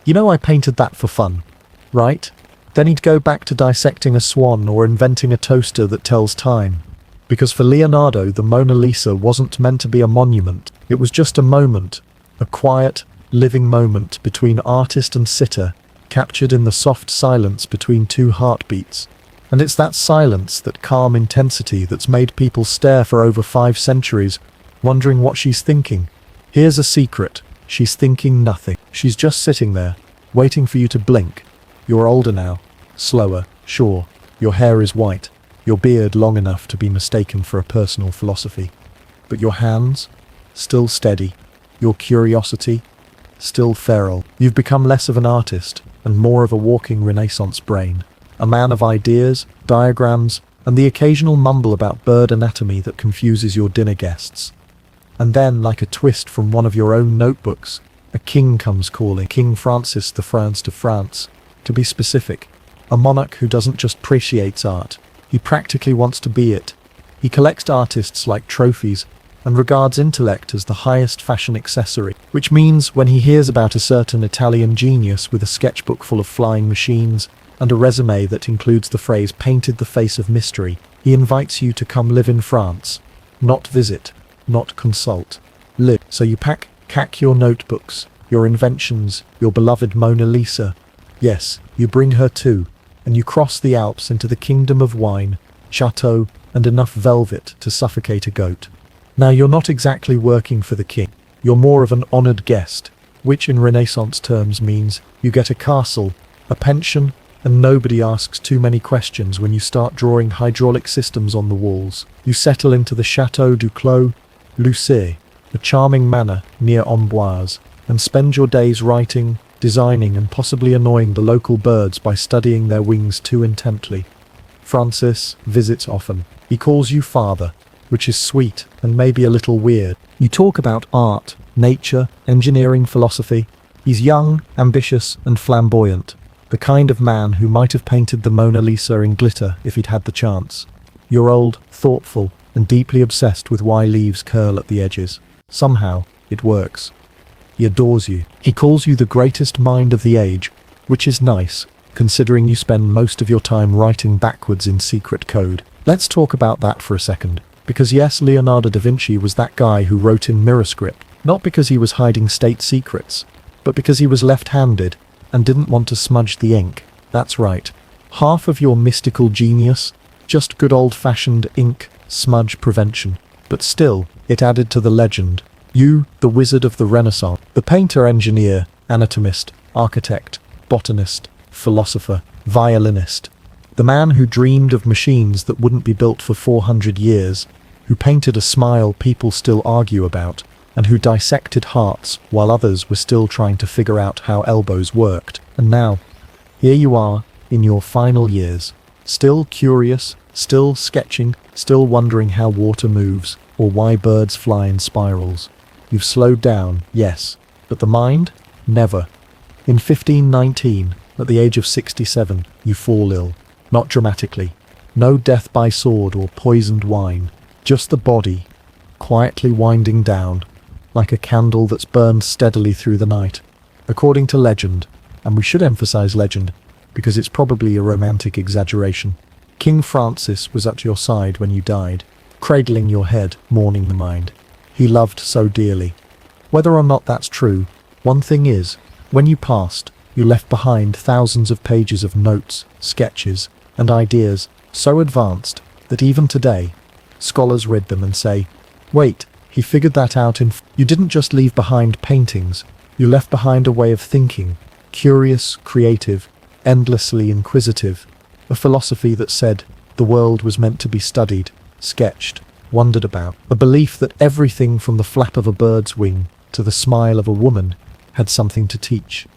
Speaker 1: "You know, I painted that for fun, right?" Then he'd go back to dissecting a swan or inventing a toaster that tells time. Because for Leonardo, the Mona Lisa wasn't meant to be a monument. It was just a moment, a quiet, living moment between artist and sitter, captured in the soft silence between two heartbeats. And it's that silence, that calm intensity, that's made people stare for over 5 centuries, wondering what she's thinking. Here's a secret. She's thinking nothing. She's just sitting there, waiting for you to blink. You're older now. Slower, sure. Your hair is white. Your beard long enough to be mistaken for a personal philosophy. But your hands? Still steady. Your curiosity? Still feral. You've become less of an artist and more of a walking Renaissance brain. A man of ideas, diagrams, and the occasional mumble about bird anatomy that confuses your dinner guests. And then, like a twist from one of your own notebooks, a king comes calling. King Francis de France, to be specific. A monarch who doesn't just appreciate art, he practically wants to be it. He collects artists like trophies and regards intellect as the highest fashion accessory, which means when he hears about a certain Italian genius with a sketchbook full of flying machines and a resume that includes the phrase "painted the face of mystery," he invites you to come live in France. Not visit, not consult. Live. So you pack your notebooks, your inventions, your beloved Mona Lisa. Yes, you bring her too, and you cross the Alps into the kingdom of wine, chateau, and enough velvet to suffocate a goat. Now you're not exactly working for the king. You're more of an honored guest, which in Renaissance terms means you get a castle, a pension, and nobody asks too many questions when you start drawing hydraulic systems on the walls. You settle into the Château du Clos, Lucé, a charming manor near Amboise, and spend your days writing, designing, and possibly annoying the local birds by studying their wings too intently. Francis visits often. He calls you father, which is sweet and maybe a little weird. You talk about art, nature, engineering, philosophy. He's young, ambitious, and flamboyant, the kind of man who might have painted the Mona Lisa in glitter if he'd had the chance. You're old, thoughtful, and deeply obsessed with why leaves curl at the edges. Somehow, it works. He adores you. He calls you the greatest mind of the age, which is nice, considering you spend most of your time writing backwards in secret code. Let's talk about that for a second. Because yes, Leonardo da Vinci was that guy who wrote in mirror script, not because he was hiding state secrets, but because he was left-handed and didn't want to smudge the ink. That's right. Half of your mystical genius, just good old-fashioned ink smudge prevention. But still, it added to the legend. You, the wizard of the Renaissance, the painter, engineer, anatomist, architect, botanist, philosopher, violinist, the man who dreamed of machines that wouldn't be built for 400 years, who painted a smile people still argue about, and who dissected hearts while others were still trying to figure out how elbows worked. And now, here you are, in your final years, still curious, still sketching, still wondering how water moves, or why birds fly in spirals. You've slowed down, yes, but the mind? Never. In 1519, at the age of 67, you fall ill. Not dramatically. No death by sword or poisoned wine. Just the body, quietly winding down, like a candle that's burned steadily through the night. According to legend, and we should emphasize legend, because it's probably a romantic exaggeration, King Francis was at your side when you died, cradling your head, mourning the mind. He loved so dearly. Whether or not that's true, one thing is, when you passed, you left behind thousands of pages of notes, sketches, and ideas so advanced that even today, scholars read them and say, wait, he figured that out in... You didn't just leave behind paintings, you left behind a way of thinking, curious, creative, endlessly inquisitive, a philosophy that said the world was meant to be studied, sketched, wondered about, a belief that everything from the flap of a bird's wing to the smile of a woman had something to teach.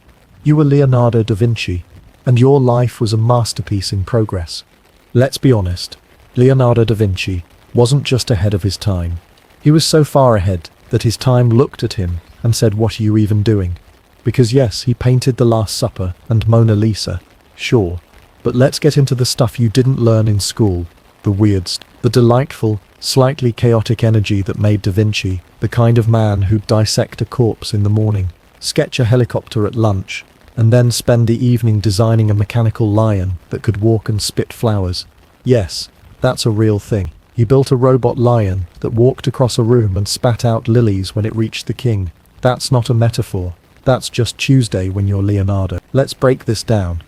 Speaker 1: You were Leonardo da Vinci, and your life was a masterpiece in progress. Let's be honest, Leonardo da Vinci wasn't just ahead of his time. He was so far ahead that his time looked at him and said, what are you even doing? Because yes, he painted The Last Supper and Mona Lisa, sure, but let's get into the stuff you didn't learn in school, the weird, the delightful, slightly chaotic energy that made Da Vinci the kind of man who'd dissect a corpse in the morning, sketch a helicopter at lunch, and then spend the evening designing a mechanical lion that could walk and spit flowers. Yes, that's a real thing. He built a robot lion that walked across a room and spat out lilies when it reached the king. That's not a metaphor. That's just Tuesday when you're Leonardo. Let's break this down.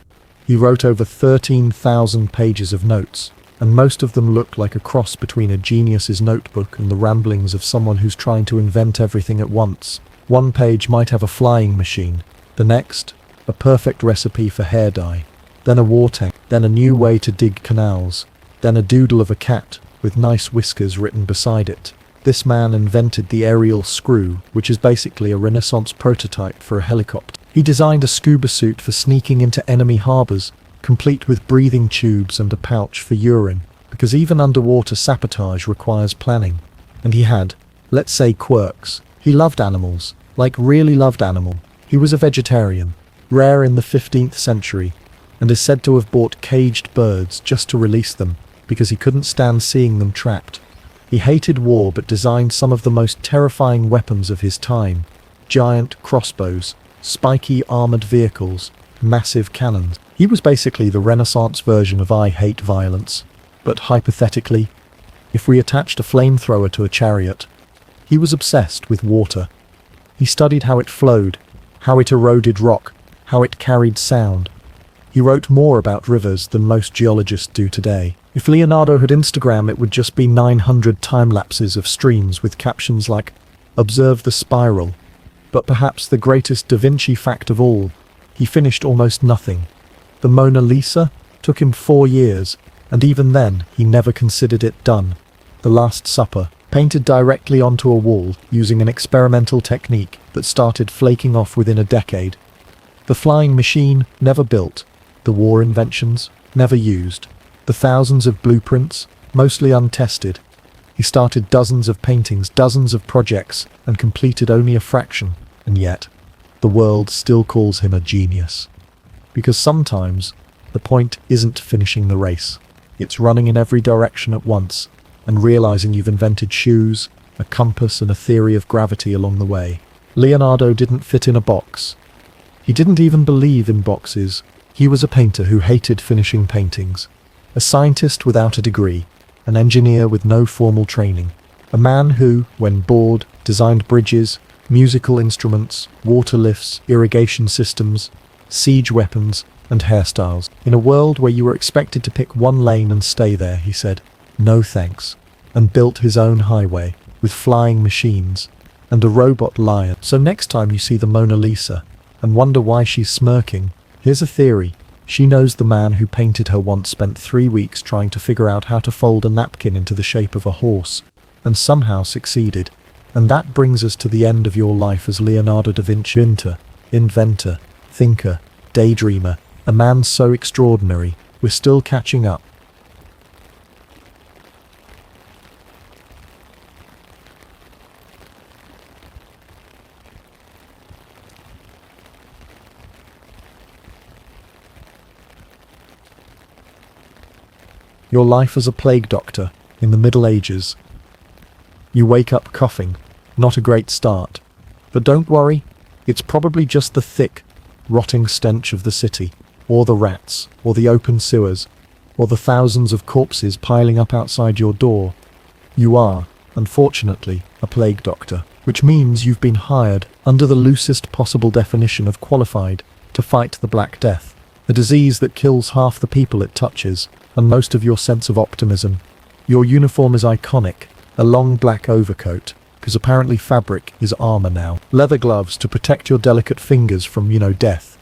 Speaker 1: He wrote over 13,000 pages of notes, and most of them look like a cross between a genius's notebook and the ramblings of someone who's trying to invent everything at once. One page might have a flying machine, the next, a perfect recipe for hair dye, then a war tank, then a new way to dig canals, then a doodle of a cat with nice whiskers written beside it. This man invented the aerial screw, which is basically a Renaissance prototype for a helicopter. He designed a scuba suit for sneaking into enemy harbors, complete with breathing tubes and a pouch for urine, because even underwater sabotage requires planning. And he had, let's say, quirks. He loved animals, like really loved animal. He was a vegetarian, rare in the 15th century, and is said to have bought caged birds just to release them, because he couldn't stand seeing them trapped. He hated war but designed some of the most terrifying weapons of his time: giant crossbows, spiky armored vehicles, massive cannons. He was basically the Renaissance version of I hate violence. But hypothetically, if we attached a flamethrower to a chariot, he was obsessed with water. He studied how it flowed, how it eroded rock, how it carried sound. He wrote more about rivers than most geologists do today. If Leonardo had Instagram, it would just be 900 time-lapses of streams with captions like, "Observe the spiral." But perhaps the greatest Da Vinci fact of all, he finished almost nothing. The Mona Lisa took him 4 years, and even then he never considered it done. The Last Supper, painted directly onto a wall using an experimental technique that started flaking off within a decade. The flying machine, never built. The war inventions, never used. The thousands of blueprints, mostly untested. He started dozens of paintings, dozens of projects, and completed only a fraction. And yet, the world still calls him a genius. Because sometimes, the point isn't finishing the race. It's running in every direction at once, and realizing you've invented shoes, a compass, and a theory of gravity along the way. Leonardo didn't fit in a box. He didn't even believe in boxes. He was a painter who hated finishing paintings. A scientist without a degree, an engineer with no formal training, a man who, when bored, designed bridges, musical instruments, water lifts, irrigation systems, siege weapons, and hairstyles. In a world where you were expected to pick one lane and stay there, he said, "No thanks," and built his own highway, with flying machines, and a robot lion. So next time you see the Mona Lisa, and wonder why she's smirking, here's a theory. She knows the man who painted her once spent 3 weeks trying to figure out how to fold a napkin into the shape of a horse, and somehow succeeded. And that brings us to the end of your life as Leonardo da Vinci. Inventor, thinker, daydreamer, a man so extraordinary, we're still catching up. Your life as a plague doctor in the Middle Ages. You wake up coughing, not a great start. But don't worry, it's probably just the thick, rotting stench of the city, or the rats, or the open sewers, or the thousands of corpses piling up outside your door. You are, unfortunately, a plague doctor, which means you've been hired, under the loosest possible definition of qualified, to fight the Black Death, a disease that kills half the people it touches, and most of your sense of optimism. Your uniform is iconic, a long black overcoat, because apparently fabric is armor now. Leather gloves to protect your delicate fingers from, death.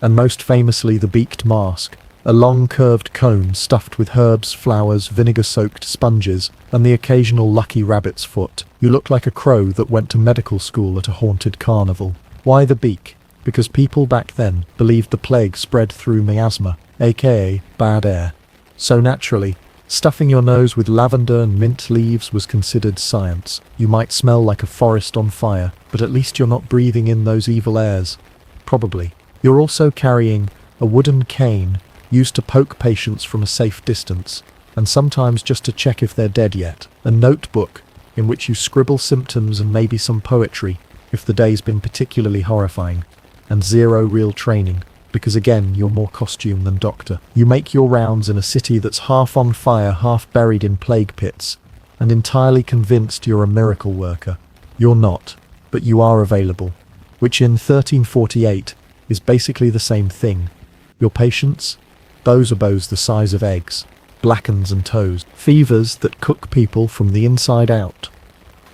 Speaker 1: And most famously the beaked mask, a long curved cone stuffed with herbs, flowers, vinegar-soaked sponges, and the occasional lucky rabbit's foot. You look like a crow that went to medical school at a haunted carnival. Why the beak? Because people back then believed the plague spread through miasma, aka bad air. So naturally, stuffing your nose with lavender and mint leaves was considered science. You might smell like a forest on fire, but at least you're not breathing in those evil airs. Probably. You're also carrying a wooden cane used to poke patients from a safe distance, and sometimes just to check if they're dead yet. A notebook in which you scribble symptoms and maybe some poetry, if the day's been particularly horrifying. And zero real training. Because again, you're more costume than doctor. You make your rounds in a city that's half on fire, half buried in plague pits, and entirely convinced you're a miracle worker. You're not, but you are available. which in 1348 is basically the same thing. Your patients? Those are bows the size of eggs, blackens and toes, fevers that cook people from the inside out.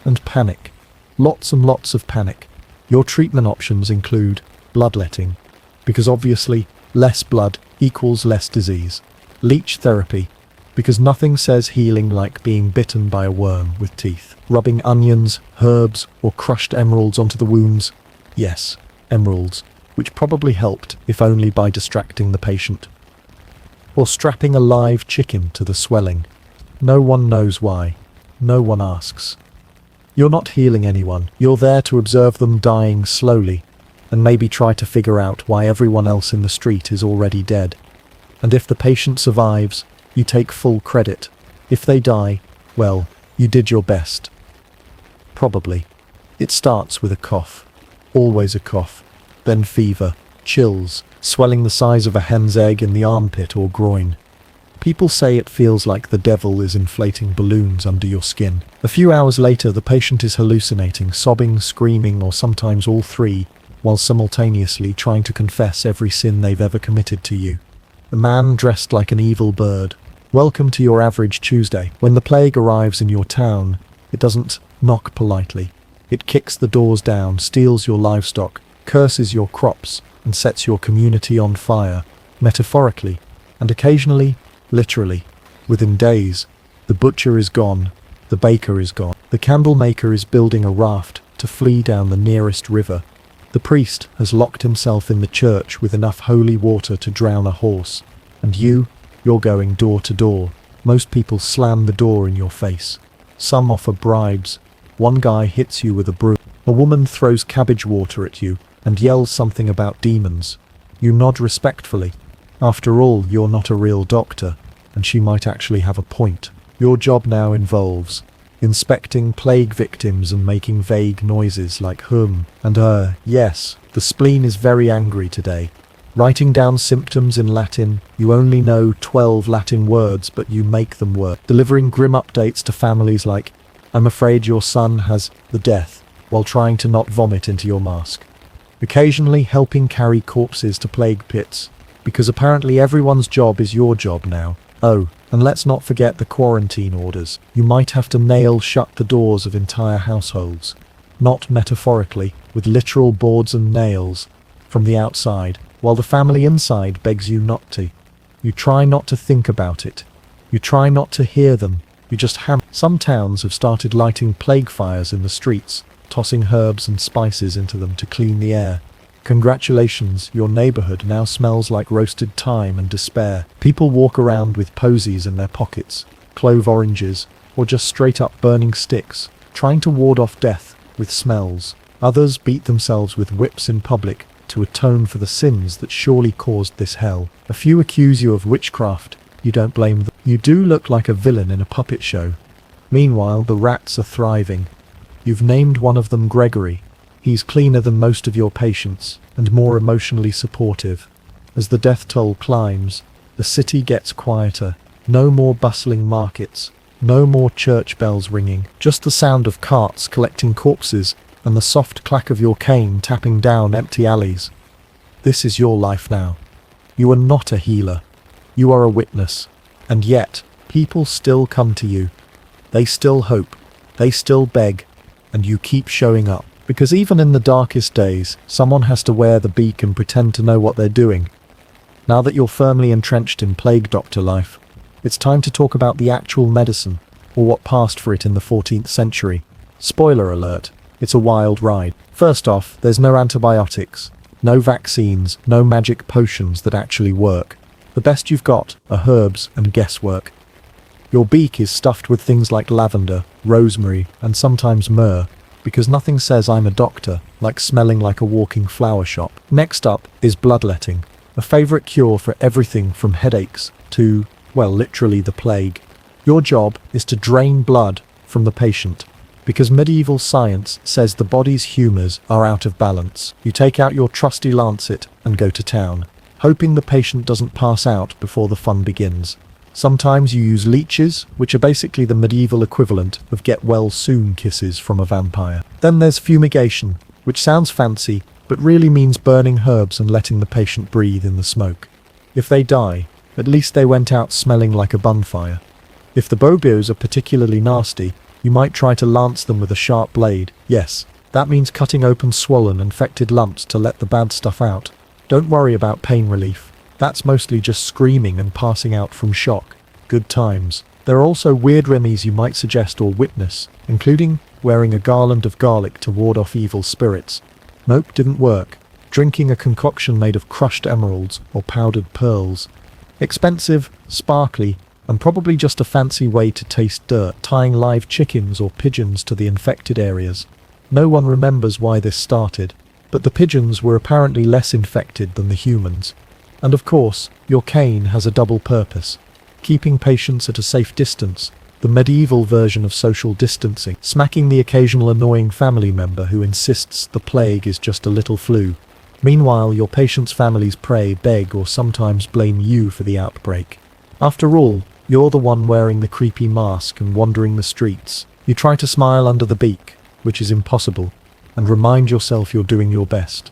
Speaker 1: And panic. Lots and lots of panic. Your treatment options include bloodletting, because obviously less blood equals less disease. Leech therapy, because nothing says healing like being bitten by a worm with teeth. Rubbing onions, herbs, or crushed emeralds onto the wounds. Yes, emeralds, which probably helped, if only by distracting the patient. Or strapping a live chicken to the swelling. No one knows why. No one asks. You're not healing anyone. You're there to observe them dying slowly, and maybe try to figure out why everyone else in the street is already dead. And if the patient survives, you take full credit. If they die, well, you did your best. Probably. It starts with a cough. Always a cough. Then fever, chills, swelling the size of a hen's egg in the armpit or groin. People say it feels like the devil is inflating balloons under your skin. A few hours later, the patient is hallucinating, sobbing, screaming, or sometimes all three, while simultaneously trying to confess every sin they've ever committed to you. A man dressed like an evil bird. Welcome to your average Tuesday. When the plague arrives in your town, it doesn't knock politely. It kicks the doors down, steals your livestock, curses your crops, and sets your community on fire, metaphorically, and occasionally, literally. Within days, the butcher is gone, the baker is gone, the candle maker is building a raft to flee down the nearest river. The priest has locked himself in the church with enough holy water to drown a horse, and you're going door to door. Most people slam the door in your face. Some offer bribes. One guy hits you with a broom. A woman throws cabbage water at you and yells something about demons. You nod respectfully. After all, you're not a real doctor, and she might actually have a point. Your job now involves inspecting plague victims and making vague noises like and yes, the spleen is very angry today. Writing down symptoms in Latin. You only know 12 Latin words, but you make them work. Delivering grim updates to families like, I'm afraid your son has the death, while trying to not vomit into your mask. Occasionally helping carry corpses to plague pits, because apparently everyone's job is your job now. Oh, and let's not forget the quarantine orders. You might have to nail shut the doors of entire households. Not metaphorically, with literal boards and nails, from the outside, while the family inside begs you not to. You try not to think about it. You try not to hear them. You just hammer. Some towns have started lighting plague fires in the streets, tossing herbs and spices into them to clean the air. Congratulations, your neighborhood now smells like roasted thyme and despair. People walk around with posies in their pockets, clove oranges, or just straight up burning sticks, trying to ward off death with smells. Others beat themselves with whips in public to atone for the sins that surely caused this hell. A few accuse you of witchcraft. You don't blame them. You do look like a villain in a puppet show. Meanwhile, the rats are thriving. You've named one of them Gregory. He's cleaner than most of your patients, and more emotionally supportive. As the death toll climbs, the city gets quieter. No more bustling markets. No more church bells ringing. Just the sound of carts collecting corpses and the soft clack of your cane tapping down empty alleys. This is your life now. You are not a healer. You are a witness. And yet, people still come to you. They still hope. They still beg. And you keep showing up. Because even in the darkest days, someone has to wear the beak and pretend to know what they're doing. Now that you're firmly entrenched in plague doctor life, it's time to talk about the actual medicine, or what passed for it in the 14th century. Spoiler alert, it's a wild ride. First off, there's no antibiotics, no vaccines, no magic potions that actually work. The best you've got are herbs and guesswork. Your beak is stuffed with things like lavender, rosemary, and sometimes myrrh, because nothing says I'm a doctor like smelling like a walking flower shop. Next up is bloodletting, a favorite cure for everything from headaches to, well, literally the plague. Your job is to drain blood from the patient, because medieval science says the body's humours are out of balance. You take out your trusty lancet and go to town, hoping the patient doesn't pass out before the fun begins. Sometimes you use leeches, which are basically the medieval equivalent of get-well-soon kisses from a vampire. Then there's fumigation, which sounds fancy, but really means burning herbs and letting the patient breathe in the smoke. If they die, at least they went out smelling like a bonfire. If the bobios are particularly nasty, you might try to lance them with a sharp blade. Yes, that means cutting open swollen, infected lumps to let the bad stuff out. Don't worry about pain relief. That's mostly just screaming and passing out from shock. Good times. There are also weird remedies you might suggest or witness, including wearing a garland of garlic to ward off evil spirits. Nope, didn't work. Drinking a concoction made of crushed emeralds or powdered pearls. Expensive, sparkly, and probably just a fancy way to taste dirt. Tying live chickens or pigeons to the infected areas. No one remembers why this started, but the pigeons were apparently less infected than the humans. And of course, your cane has a double purpose. Keeping patients at a safe distance, the medieval version of social distancing, smacking the occasional annoying family member who insists the plague is just a little flu. Meanwhile, your patients' families pray, beg, or sometimes blame you for the outbreak. After all, you're the one wearing the creepy mask and wandering the streets. You try to smile under the beak, which is impossible, and remind yourself you're doing your best.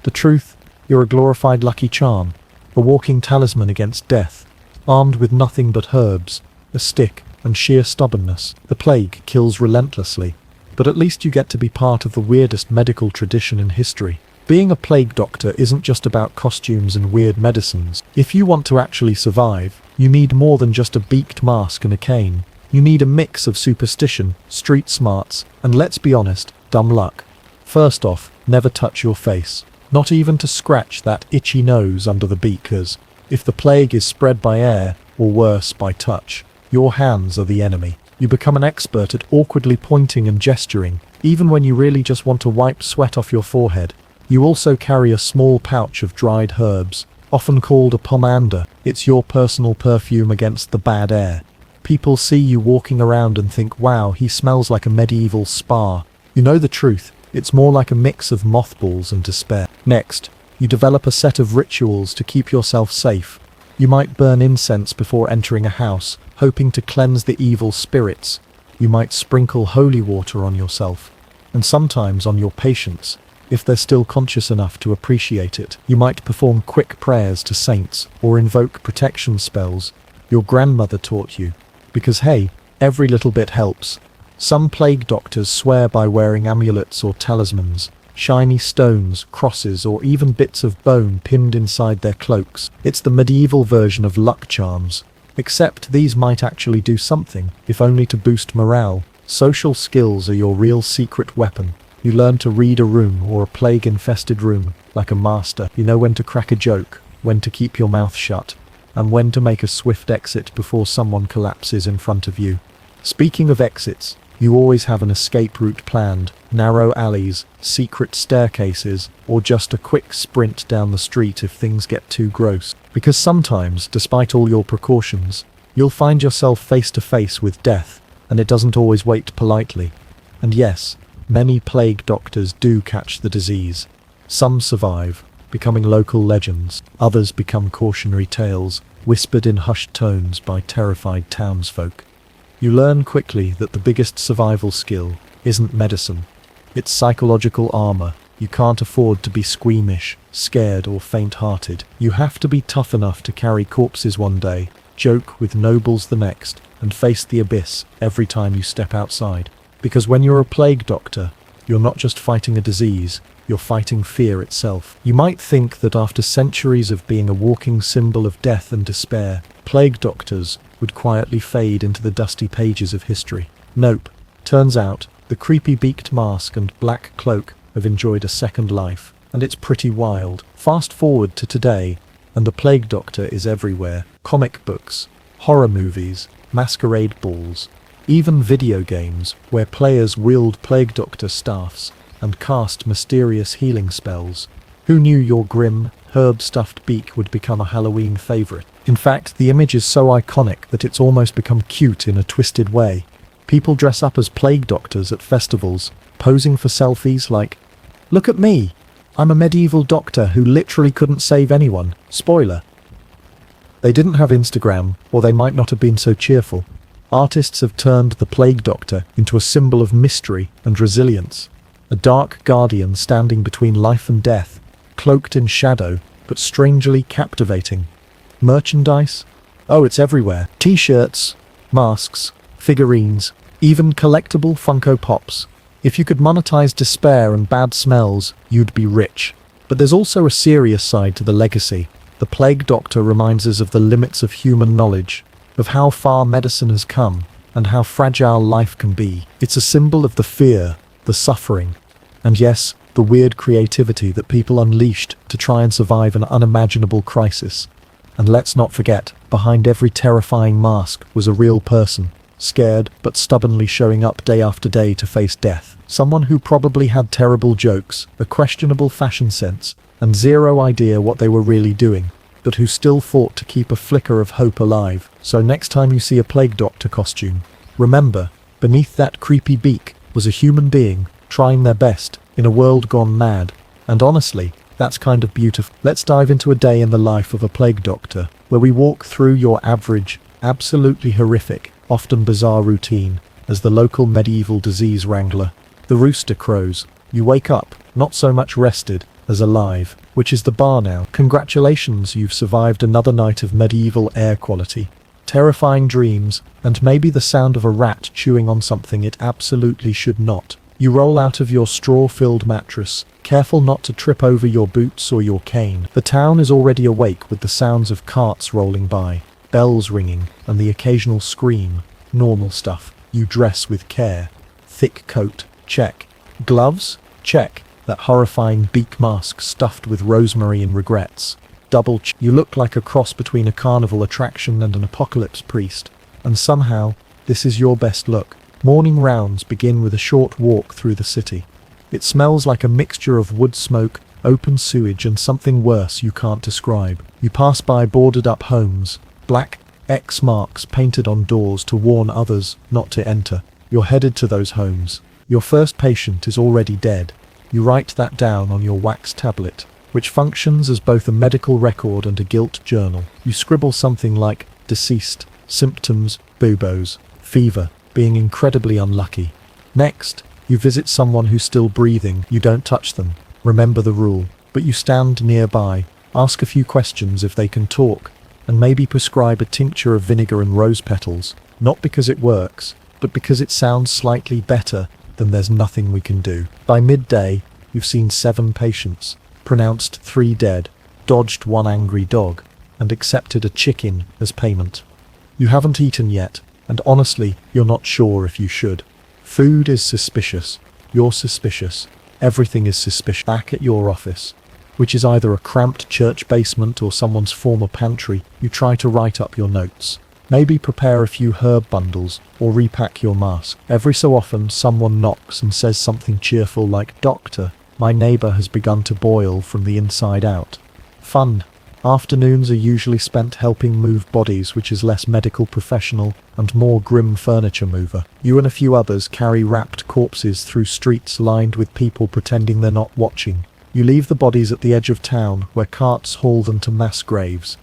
Speaker 1: The truth, you're a glorified lucky charm, a walking talisman against death, armed with nothing but herbs, a stick, and sheer stubbornness. The plague kills relentlessly, but at least you get to be part of the weirdest medical tradition in history. Being a plague doctor isn't just about costumes and weird medicines. If you want to actually survive, you need more than just a beaked mask and a cane. You need a mix of superstition, street smarts, and let's be honest, dumb luck. First off, never touch your face. Not even to scratch that itchy nose under the beak, because if the plague is spread by air, or worse, by touch, your hands are the enemy. You become an expert at awkwardly pointing and gesturing, even when you really just want to wipe sweat off your forehead. You also carry a small pouch of dried herbs, often called a pomander. It's your personal perfume against the bad air. People see you walking around and think, wow, he smells like a medieval spa. You know the truth, it's more like a mix of mothballs and despair. Next, you develop a set of rituals to keep yourself safe. You might burn incense before entering a house, hoping to cleanse the evil spirits. You might sprinkle holy water on yourself, and sometimes on your patients, if they're still conscious enough to appreciate it. You might perform quick prayers to saints, or invoke protection spells your grandmother taught you. Because hey, every little bit helps. Some plague doctors swear by wearing amulets or talismans, shiny stones, crosses, or even bits of bone pinned inside their cloaks. It's the medieval version of luck charms. Except these might actually do something, if only to boost morale. Social skills are your real secret weapon. You learn to read a room or a plague-infested room like a master. You know when to crack a joke, when to keep your mouth shut, and when to make a swift exit before someone collapses in front of you. Speaking of exits, you always have an escape route planned, narrow alleys, secret staircases, or just a quick sprint down the street if things get too gross. Because sometimes, despite all your precautions, you'll find yourself face to face with death, and it doesn't always wait politely. And yes, many plague doctors do catch the disease. Some survive, becoming local legends. Others become cautionary tales, whispered in hushed tones by terrified townsfolk. You learn quickly that the biggest survival skill isn't medicine. It's psychological armor. You can't afford to be squeamish, scared, or faint-hearted. You have to be tough enough to carry corpses one day, joke with nobles the next, and face the abyss every time you step outside. Because when you're a plague doctor, you're not just fighting a disease, you're fighting fear itself. You might think that after centuries of being a walking symbol of death and despair, plague doctors would quietly fade into the dusty pages of history. Nope. Turns out, the creepy beaked mask and black cloak have enjoyed a second life, and it's pretty wild. Fast forward to today, and the plague doctor is everywhere. Comic books, horror movies, masquerade balls, even video games where players wield plague doctor staffs and cast mysterious healing spells. Who knew your grim, herb-stuffed beak would become a Halloween favorite? In fact, the image is so iconic that it's almost become cute in a twisted way. People dress up as plague doctors at festivals, posing for selfies like, "Look at me! I'm a medieval doctor who literally couldn't save anyone." Spoiler. They didn't have Instagram, or they might not have been so cheerful. Artists have turned the plague doctor into a symbol of mystery and resilience. a dark guardian standing between life and death, cloaked in shadow, but strangely captivating. Merchandise? Oh, it's everywhere. T-shirts, masks, figurines, even collectible Funko Pops. If you could monetize despair and bad smells, you'd be rich. But there's also a serious side to the legacy. The Plague Doctor reminds us of the limits of human knowledge, of how far medicine has come, and how fragile life can be. It's a symbol of the fear, the suffering, and yes, the weird creativity that people unleashed to try and survive an unimaginable crisis. And let's not forget, behind every terrifying mask was a real person, scared but stubbornly showing up day after day to face death. Someone who probably had terrible jokes, a questionable fashion sense, and zero idea what they were really doing, but who still fought to keep a flicker of hope alive. So next time you see a Plague Doctor costume, remember, beneath that creepy beak was a human being trying their best in a world gone mad. And honestly, that's kind of beautiful. Let's dive into a day in the life of a Plague Doctor, where we walk through your average, absolutely horrific, often bizarre routine as the local medieval disease wrangler. The rooster crows. You wake up, not so much rested as alive, which is the bar now. Congratulations, you've survived another night of medieval air quality, terrifying dreams, and maybe the sound of a rat chewing on something it absolutely should not. You roll out of your straw-filled mattress, careful not to trip over your boots or your cane. The town is already awake with the sounds of carts rolling by, bells ringing, and the occasional scream. Normal stuff. You dress with care. Thick coat, check. Gloves? Check. That horrifying beak mask stuffed with rosemary and regrets. Double check. You look like a cross between a carnival attraction and an apocalypse priest. And somehow, this is your best look. Morning rounds begin with a short walk through the city. It smells like a mixture of wood smoke, open sewage, and something worse you can't describe. You pass by boarded-up homes, black X marks painted on doors to warn others not to enter. You're headed to those homes. Your first patient is already dead. You write that down on your wax tablet, which functions as both a medical record and a guilt journal. You scribble something like deceased, symptoms, buboes, fever, being incredibly unlucky. Next, you visit someone who's still breathing. You don't touch them. Remember the rule. But you stand nearby, ask a few questions if they can talk, and maybe prescribe a tincture of vinegar and rose petals. Not because it works, but because it sounds slightly better than there's nothing we can do. By midday, you've seen 7 patients, pronounced 3 dead, dodged 1 angry dog, and accepted a chicken as payment. You haven't eaten yet, and honestly, you're not sure if you should. Food is suspicious. You're suspicious. Everything is suspicious. Back at your office, which is either a cramped church basement or someone's former pantry, you try to write up your notes. Maybe prepare a few herb bundles or repack your mask. Every so often, someone knocks and says something cheerful like, "Doctor, my neighbor has begun to boil from the inside out." Fun. Afternoons are usually spent helping move bodies, which is less medical professional and more grim furniture mover. You and a few others carry wrapped corpses through streets lined with people pretending they're not watching. You leave the bodies at the edge of town, where carts haul them to mass graves.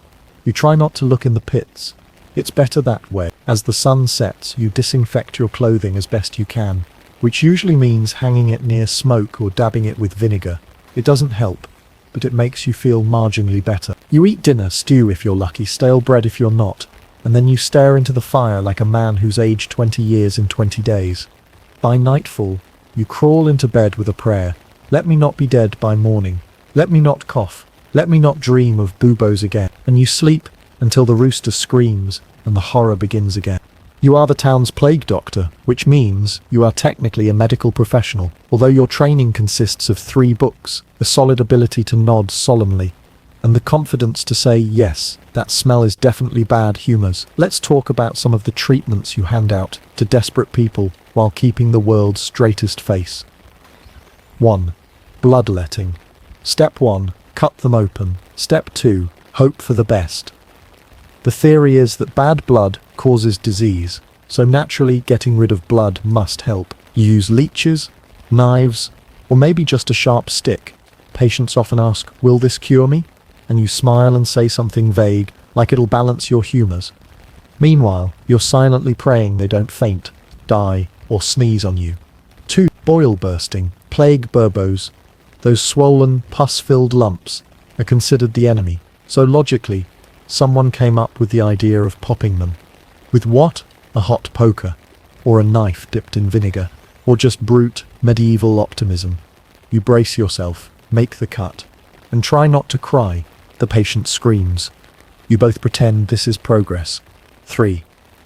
Speaker 1: You try not to look in the pits. It's better that way. As the sun sets, you disinfect your clothing as best you can, which usually means hanging it near smoke or dabbing it with vinegar. It doesn't help, but it makes you feel marginally better. You eat dinner, stew if you're lucky, stale bread if you're not, and then you stare into the fire like a man who's aged 20 years in 20 days. By nightfall, you crawl into bed with a prayer. Let me not be dead by morning. Let me not cough. Let me not dream of buboes again. And you sleep until the rooster screams and the horror begins again. You are the town's plague doctor, which means you are technically a medical professional, although your training consists of 3 books, a solid ability to nod solemnly, and the confidence to say, yes, that smell is definitely bad humours. Let's talk about some of the treatments you hand out to desperate people while keeping the world's straightest face. 1. Bloodletting. Step 1. Cut them open. Step 2. Hope for the best. The theory is that bad blood causes disease, so naturally getting rid of blood must help. You use leeches, knives, or maybe just a sharp stick. Patients often ask, "Will this cure me?" And you smile and say something vague, like it'll balance your humours. Meanwhile, you're silently praying they don't faint, die, or sneeze on you. 2. Boil bursting. plague burbos, those swollen, pus-filled lumps, are considered the enemy. So logically, someone came up with the idea of popping them. With what? A hot poker, or a knife dipped in vinegar, or just brute, medieval optimism. You brace yourself, make the cut, and try not to cry. The patient screams. You both pretend this is progress. 3.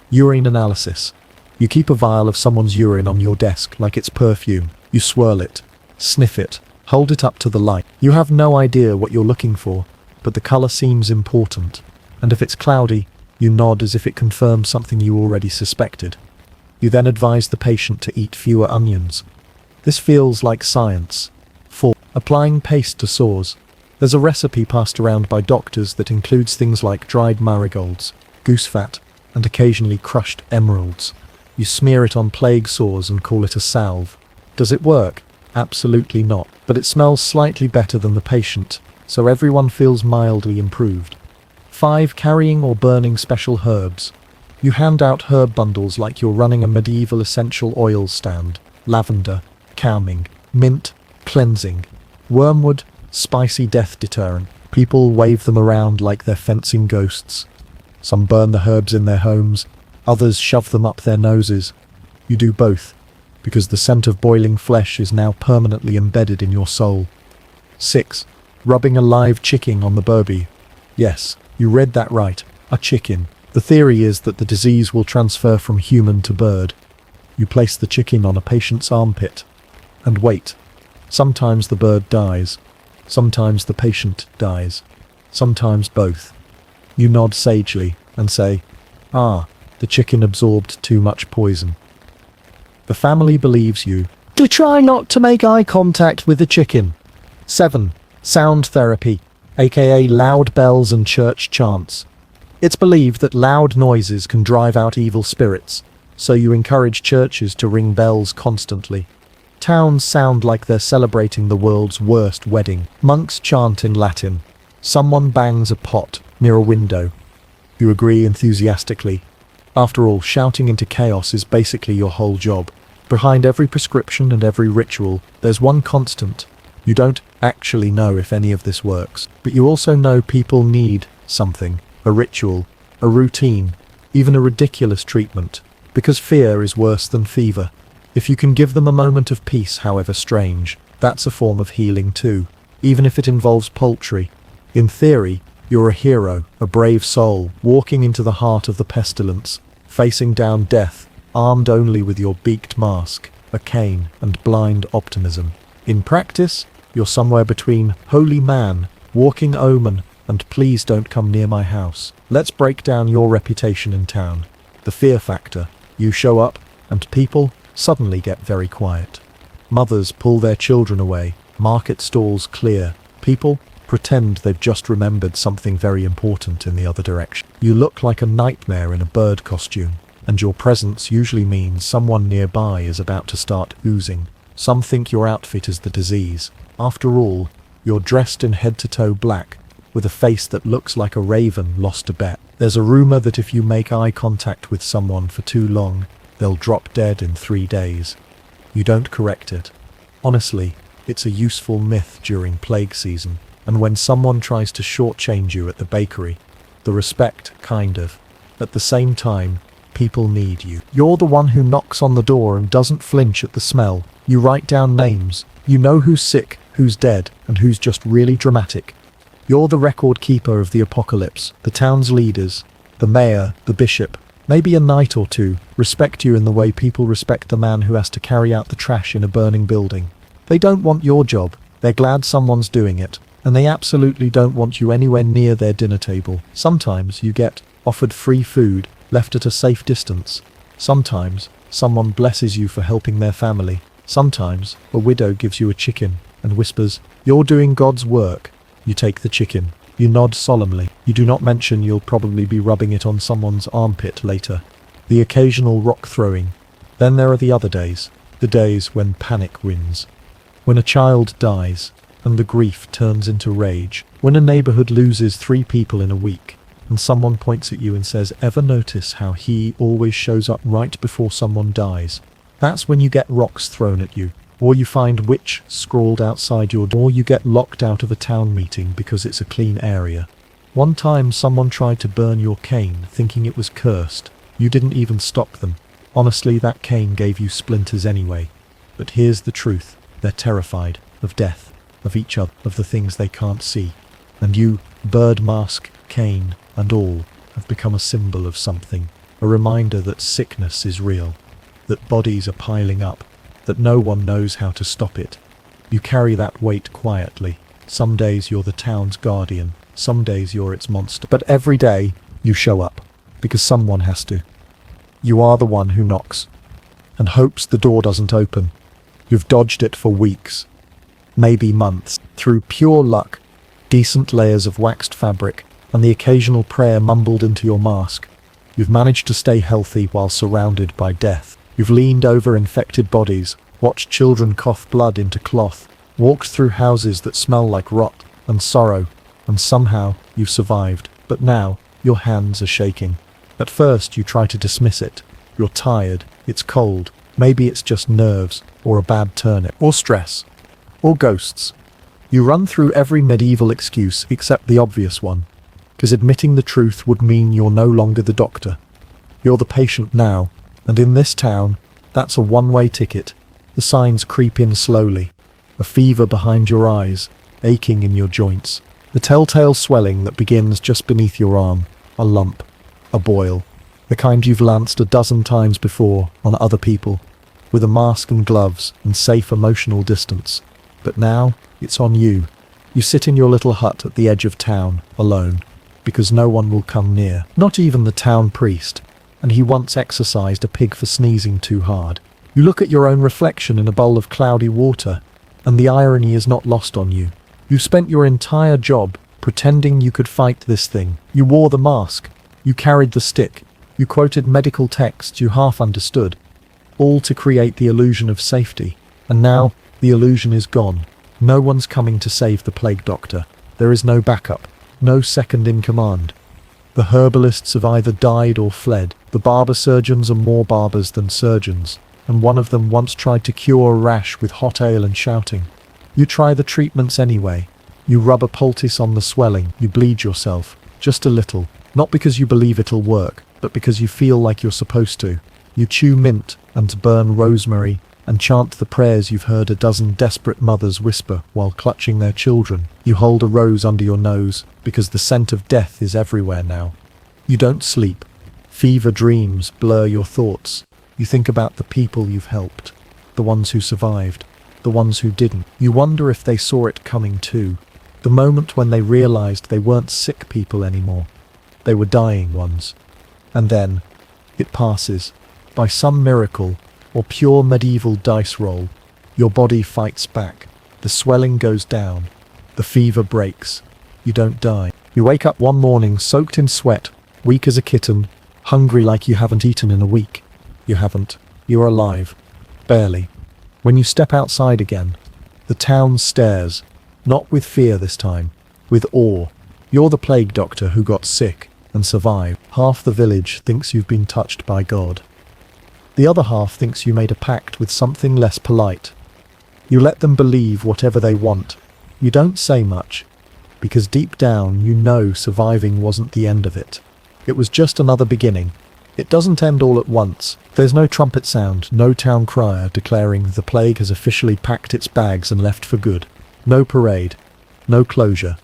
Speaker 1: Urine analysis. You keep a vial of someone's urine on your desk like it's perfume. You swirl it, sniff it, hold it up to the light. You have no idea what you're looking for, but the color seems important. And if it's cloudy, you nod as if it confirms something you already suspected. You then advise the patient to eat fewer onions. This feels like science. 4. Applying paste to sores. There's a recipe passed around by doctors that includes things like dried marigolds, goose fat, and occasionally crushed emeralds. You smear it on plague sores and call it a salve. Does it work? Absolutely not. But it smells slightly better than the patient, so everyone feels mildly improved. 5. Carrying or burning special herbs. You hand out herb bundles like you're running a medieval essential oil stand. Lavender, calming, mint, cleansing, wormwood, spicy death deterrent. People wave them around like they're fencing ghosts. Some burn the herbs in their homes, others shove them up their noses. You do both, because the scent of boiling flesh is now permanently embedded in your soul. 6. Rubbing a live chicken on the burbie. Yes, you read that right, a chicken. The theory is that the disease will transfer from human to bird. You place the chicken on a patient's armpit, and wait. Sometimes the bird dies. Sometimes the patient dies. Sometimes both. You nod sagely and say, "Ah, the chicken absorbed too much poison." The family believes you. Try not to make eye contact with the chicken. 7. Sound therapy, aka loud bells and church chants. It's believed that loud noises can drive out evil spirits, so you encourage churches to ring bells constantly. Towns sound like they're celebrating the world's worst wedding. Monks chant in Latin. Someone bangs a pot near a window. You agree enthusiastically. After all, shouting into chaos is basically your whole job. Behind every prescription and every ritual, there's one constant. You don't actually know if any of this works, but you also know people need something, a ritual, a routine, even a ridiculous treatment, because fear is worse than fever. If you can give them a moment of peace, however strange, that's a form of healing too, even if it involves poultry. In theory, you're a hero, a brave soul, walking into the heart of the pestilence, facing down death, armed only with your beaked mask, a cane, and blind optimism. In practice, you're somewhere between holy man, walking omen, and please don't come near my house. Let's break down your reputation in town. The fear factor. You show up, and people suddenly get very quiet. Mothers pull their children away, market stalls clear. People pretend they've just remembered something very important in the other direction. You look like a nightmare in a bird costume, and your presence usually means someone nearby is about to start oozing. Some think your outfit is the disease. After all, you're dressed in head-to-toe black, with a face that looks like a raven lost a bet. There's a rumor that if you make eye contact with someone for too long, they'll drop dead in 3 days. You don't correct it. Honestly, it's a useful myth during plague season, and when someone tries to shortchange you at the bakery, the respect, kind of. At the same time, people need you. You're the one who knocks on the door and doesn't flinch at the smell. You write down names. You know who's sick, who's dead, and who's just really dramatic. You're the record keeper of the apocalypse. The town's leaders, the mayor, the bishop, maybe a knight or two, respect you in the way people respect the man who has to carry out the trash in a burning building. They don't want your job, they're glad someone's doing it, and they absolutely don't want you anywhere near their dinner table. Sometimes you get offered free food, left at a safe distance. Sometimes someone blesses you for helping their family. Sometimes a widow gives you a chicken and whispers, "You're doing God's work." You take the chicken. You nod solemnly. You do not mention you'll probably be rubbing it on someone's armpit later. The occasional rock throwing. Then there are the other days. The days when panic wins. When a child dies, and the grief turns into rage. When a neighborhood loses 3 people in a week, and someone points at you and says, "Ever notice how he always shows up right before someone dies?" That's when you get rocks thrown at you. or you find witch scrawled outside your door, or you get locked out of a town meeting because it's a clean area. One time someone tried to burn your cane thinking it was cursed. You didn't even stop them. Honestly, that cane gave you splinters anyway. But here's the truth. They're terrified of death, of each other, of the things they can't see. And you, bird mask, cane, and all, have become a symbol of something. A reminder that sickness is real, that bodies are piling up, that no one knows how to stop it. You carry that weight quietly. Some days you're the town's guardian, some days you're its monster. But every day you show up, because someone has to. You are the one who knocks, and hopes the door doesn't open. You've dodged it for weeks, maybe months, through pure luck, decent layers of waxed fabric, and the occasional prayer mumbled into your mask. You've managed to stay healthy while surrounded by death. You've leaned over infected bodies, watched children cough blood into cloth, walked through houses that smell like rot and sorrow, and somehow you've survived. But now your hands are shaking. At first you try to dismiss it. You're tired, it's cold, maybe it's just nerves, or a bad turnip, or stress, or ghosts. You run through every medieval excuse except the obvious one, because admitting the truth would mean you're no longer the doctor. You're the patient now, and in this town, that's a one-way ticket. The signs creep in slowly. A fever behind your eyes, aching in your joints. The telltale swelling that begins just beneath your arm. A lump. A boil. The kind you've lanced a dozen times before on other people, with a mask and gloves and safe emotional distance. But now, it's on you. You sit in your little hut at the edge of town, alone, because no one will come near. Not even the town priest, and he once exorcised a pig for sneezing too hard. You look at your own reflection in a bowl of cloudy water, and the irony is not lost on you. You spent your entire job pretending you could fight this thing. You wore the mask. You carried the stick. You quoted medical texts you half understood, all to create the illusion of safety. And now, the illusion is gone. No one's coming to save the plague doctor. There is no backup, no second in command. The herbalists have either died or fled. The barber surgeons are more barbers than surgeons, and one of them once tried to cure a rash with hot ale and shouting. You try the treatments anyway. You rub a poultice on the swelling. You bleed yourself, just a little, not because you believe it'll work, but because you feel like you're supposed to. You chew mint and burn rosemary and chant the prayers you've heard a dozen desperate mothers whisper while clutching their children. You hold a rose under your nose because the scent of death is everywhere now. You don't sleep. Fever dreams blur your thoughts. You think about the people you've helped, the ones who survived, the ones who didn't. You wonder if they saw it coming too. The moment when they realized they weren't sick people anymore. They were dying ones. And then, it passes. By some miracle, or pure medieval dice roll, your body fights back. The swelling goes down. The fever breaks. You don't die. You wake up one morning soaked in sweat, weak as a kitten, hungry like you haven't eaten in a week. You haven't. You're alive. Barely. When you step outside again, the town stares, not with fear this time, with awe. You're the plague doctor who got sick and survived. Half the village thinks you've been touched by God. The other half thinks you made a pact with something less polite. You let them believe whatever they want. You don't say much, because deep down you know surviving wasn't the end of it. It was just another beginning. It doesn't end all at once. There's no trumpet sound, no town crier declaring the plague has officially packed its bags and left for good. No parade, no closure,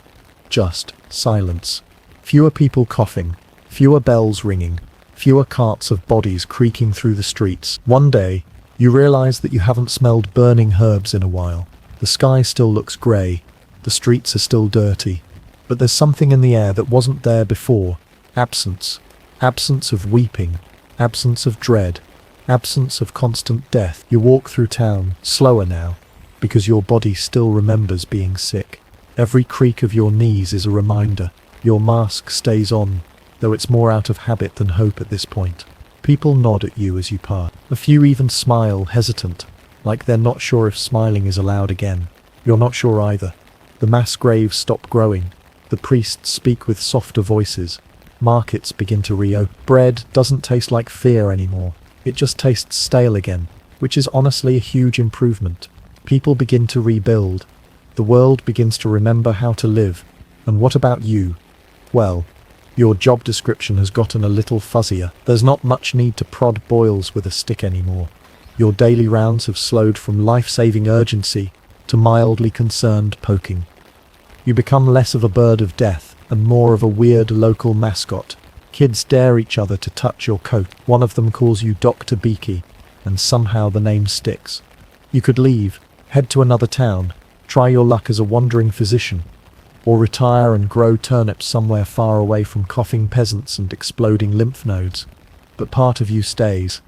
Speaker 1: just silence. Fewer people coughing, fewer bells ringing, fewer carts of bodies creaking through the streets. One day, you realize that you haven't smelled burning herbs in a while. The sky still looks grey, the streets are still dirty, but there's something in the air that wasn't there before. Absence. Absence of weeping, absence of dread, absence of constant death. You walk through town, slower now, because your body still remembers being sick. Every creak of your knees is a reminder. Your mask stays on, though it's more out of habit than hope at this point. People nod at you as you pass. A few even smile, hesitant, like they're not sure if smiling is allowed again. You're not sure either. The mass graves stop growing. The priests speak with softer voices. Markets begin to reopen. Bread doesn't taste like fear anymore. It just tastes stale again, which is honestly a huge improvement. People begin to rebuild. The world begins to remember how to live. And what about you? Well, your job description has gotten a little fuzzier. There's not much need to prod boils with a stick anymore. Your daily rounds have slowed from life-saving urgency to mildly concerned poking. You become less of a bird of death and more of a weird local mascot. Kids dare each other to touch your coat. One of them calls you Dr. Beaky, and somehow the name sticks. You could leave, head to another town, try your luck as a wandering physician, or retire and grow turnips somewhere far away from coughing peasants and exploding lymph nodes. But part of you stays,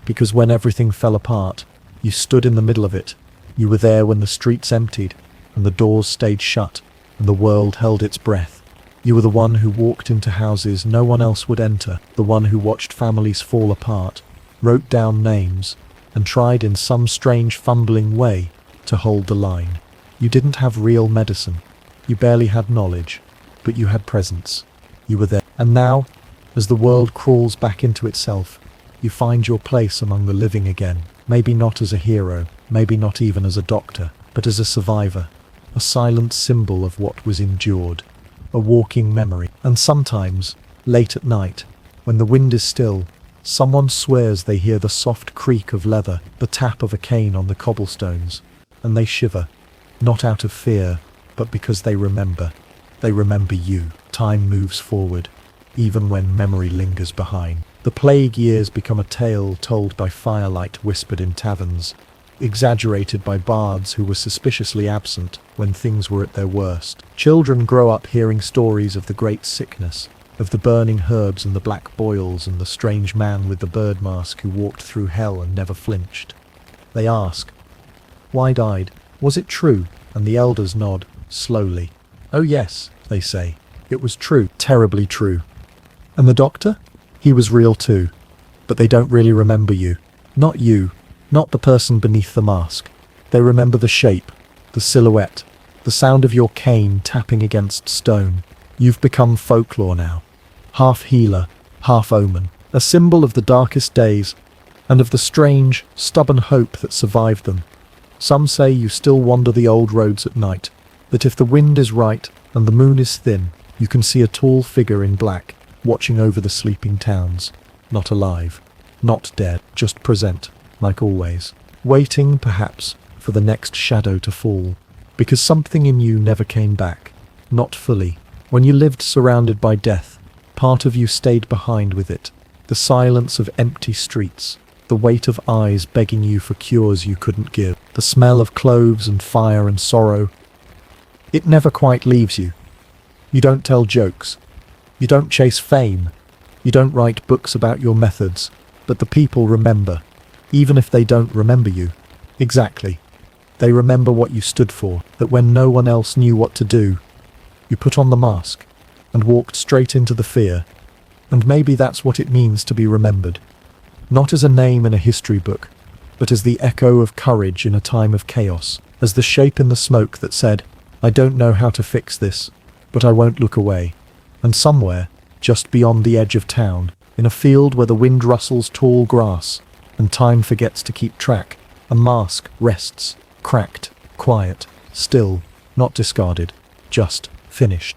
Speaker 1: because when everything fell apart, you stood in the middle of it. You were there when the streets emptied, and the doors stayed shut, and the world held its breath. You were the one who walked into houses no one else would enter, the one who watched families fall apart, wrote down names, and tried in some strange fumbling way to hold the line. You didn't have real medicine. You barely had knowledge, but you had presence. You were there. And now, as the world crawls back into itself, you find your place among the living again. Maybe not as a hero, maybe not even as a doctor, but as a survivor, a silent symbol of what was endured, a walking memory. And sometimes, late at night, when the wind is still, someone swears they hear the soft creak of leather, the tap of a cane on the cobblestones, and they shiver, not out of fear, but because they remember. They remember you. Time moves forward, even when memory lingers behind. The plague years become a tale told by firelight whispered in taverns, exaggerated by bards who were suspiciously absent when things were at their worst. Children grow up hearing stories of the great sickness, of the burning herbs and the black boils and the strange man with the bird mask who walked through hell and never flinched. They ask, wide-eyed, was it true? And the elders nod, slowly. Oh yes, they say. It was true, terribly true. And the doctor? He was real too. But they don't really remember you. Not you, not the person beneath the mask. They remember the shape, the silhouette, the sound of your cane tapping against stone. You've become folklore now. Half healer, half omen. A symbol of the darkest days, and of the strange, stubborn hope that survived them. Some say you still wander the old roads at night, that if the wind is right and the moon is thin, you can see a tall figure in black, watching over the sleeping towns. Not alive, not dead, just present, like always. Waiting, perhaps, for the next shadow to fall. Because something in you never came back. Not fully. When you lived surrounded by death, part of you stayed behind with it. The silence of empty streets. The weight of eyes begging you for cures you couldn't give. The smell of cloves and fire and sorrow. It never quite leaves you. You don't tell jokes. You don't chase fame. You don't write books about your methods. But the people remember, even if they don't remember you. Exactly. They remember what you stood for, that when no one else knew what to do, you put on the mask and walked straight into the fear. And maybe that's what it means to be remembered. Not as a name in a history book, but as the echo of courage in a time of chaos, as the shape in the smoke that said, I don't know how to fix this, but I won't look away. And somewhere, just beyond the edge of town, in a field where the wind rustles tall grass, and time forgets to keep track, a mask rests, cracked, quiet, still, not discarded, just finished.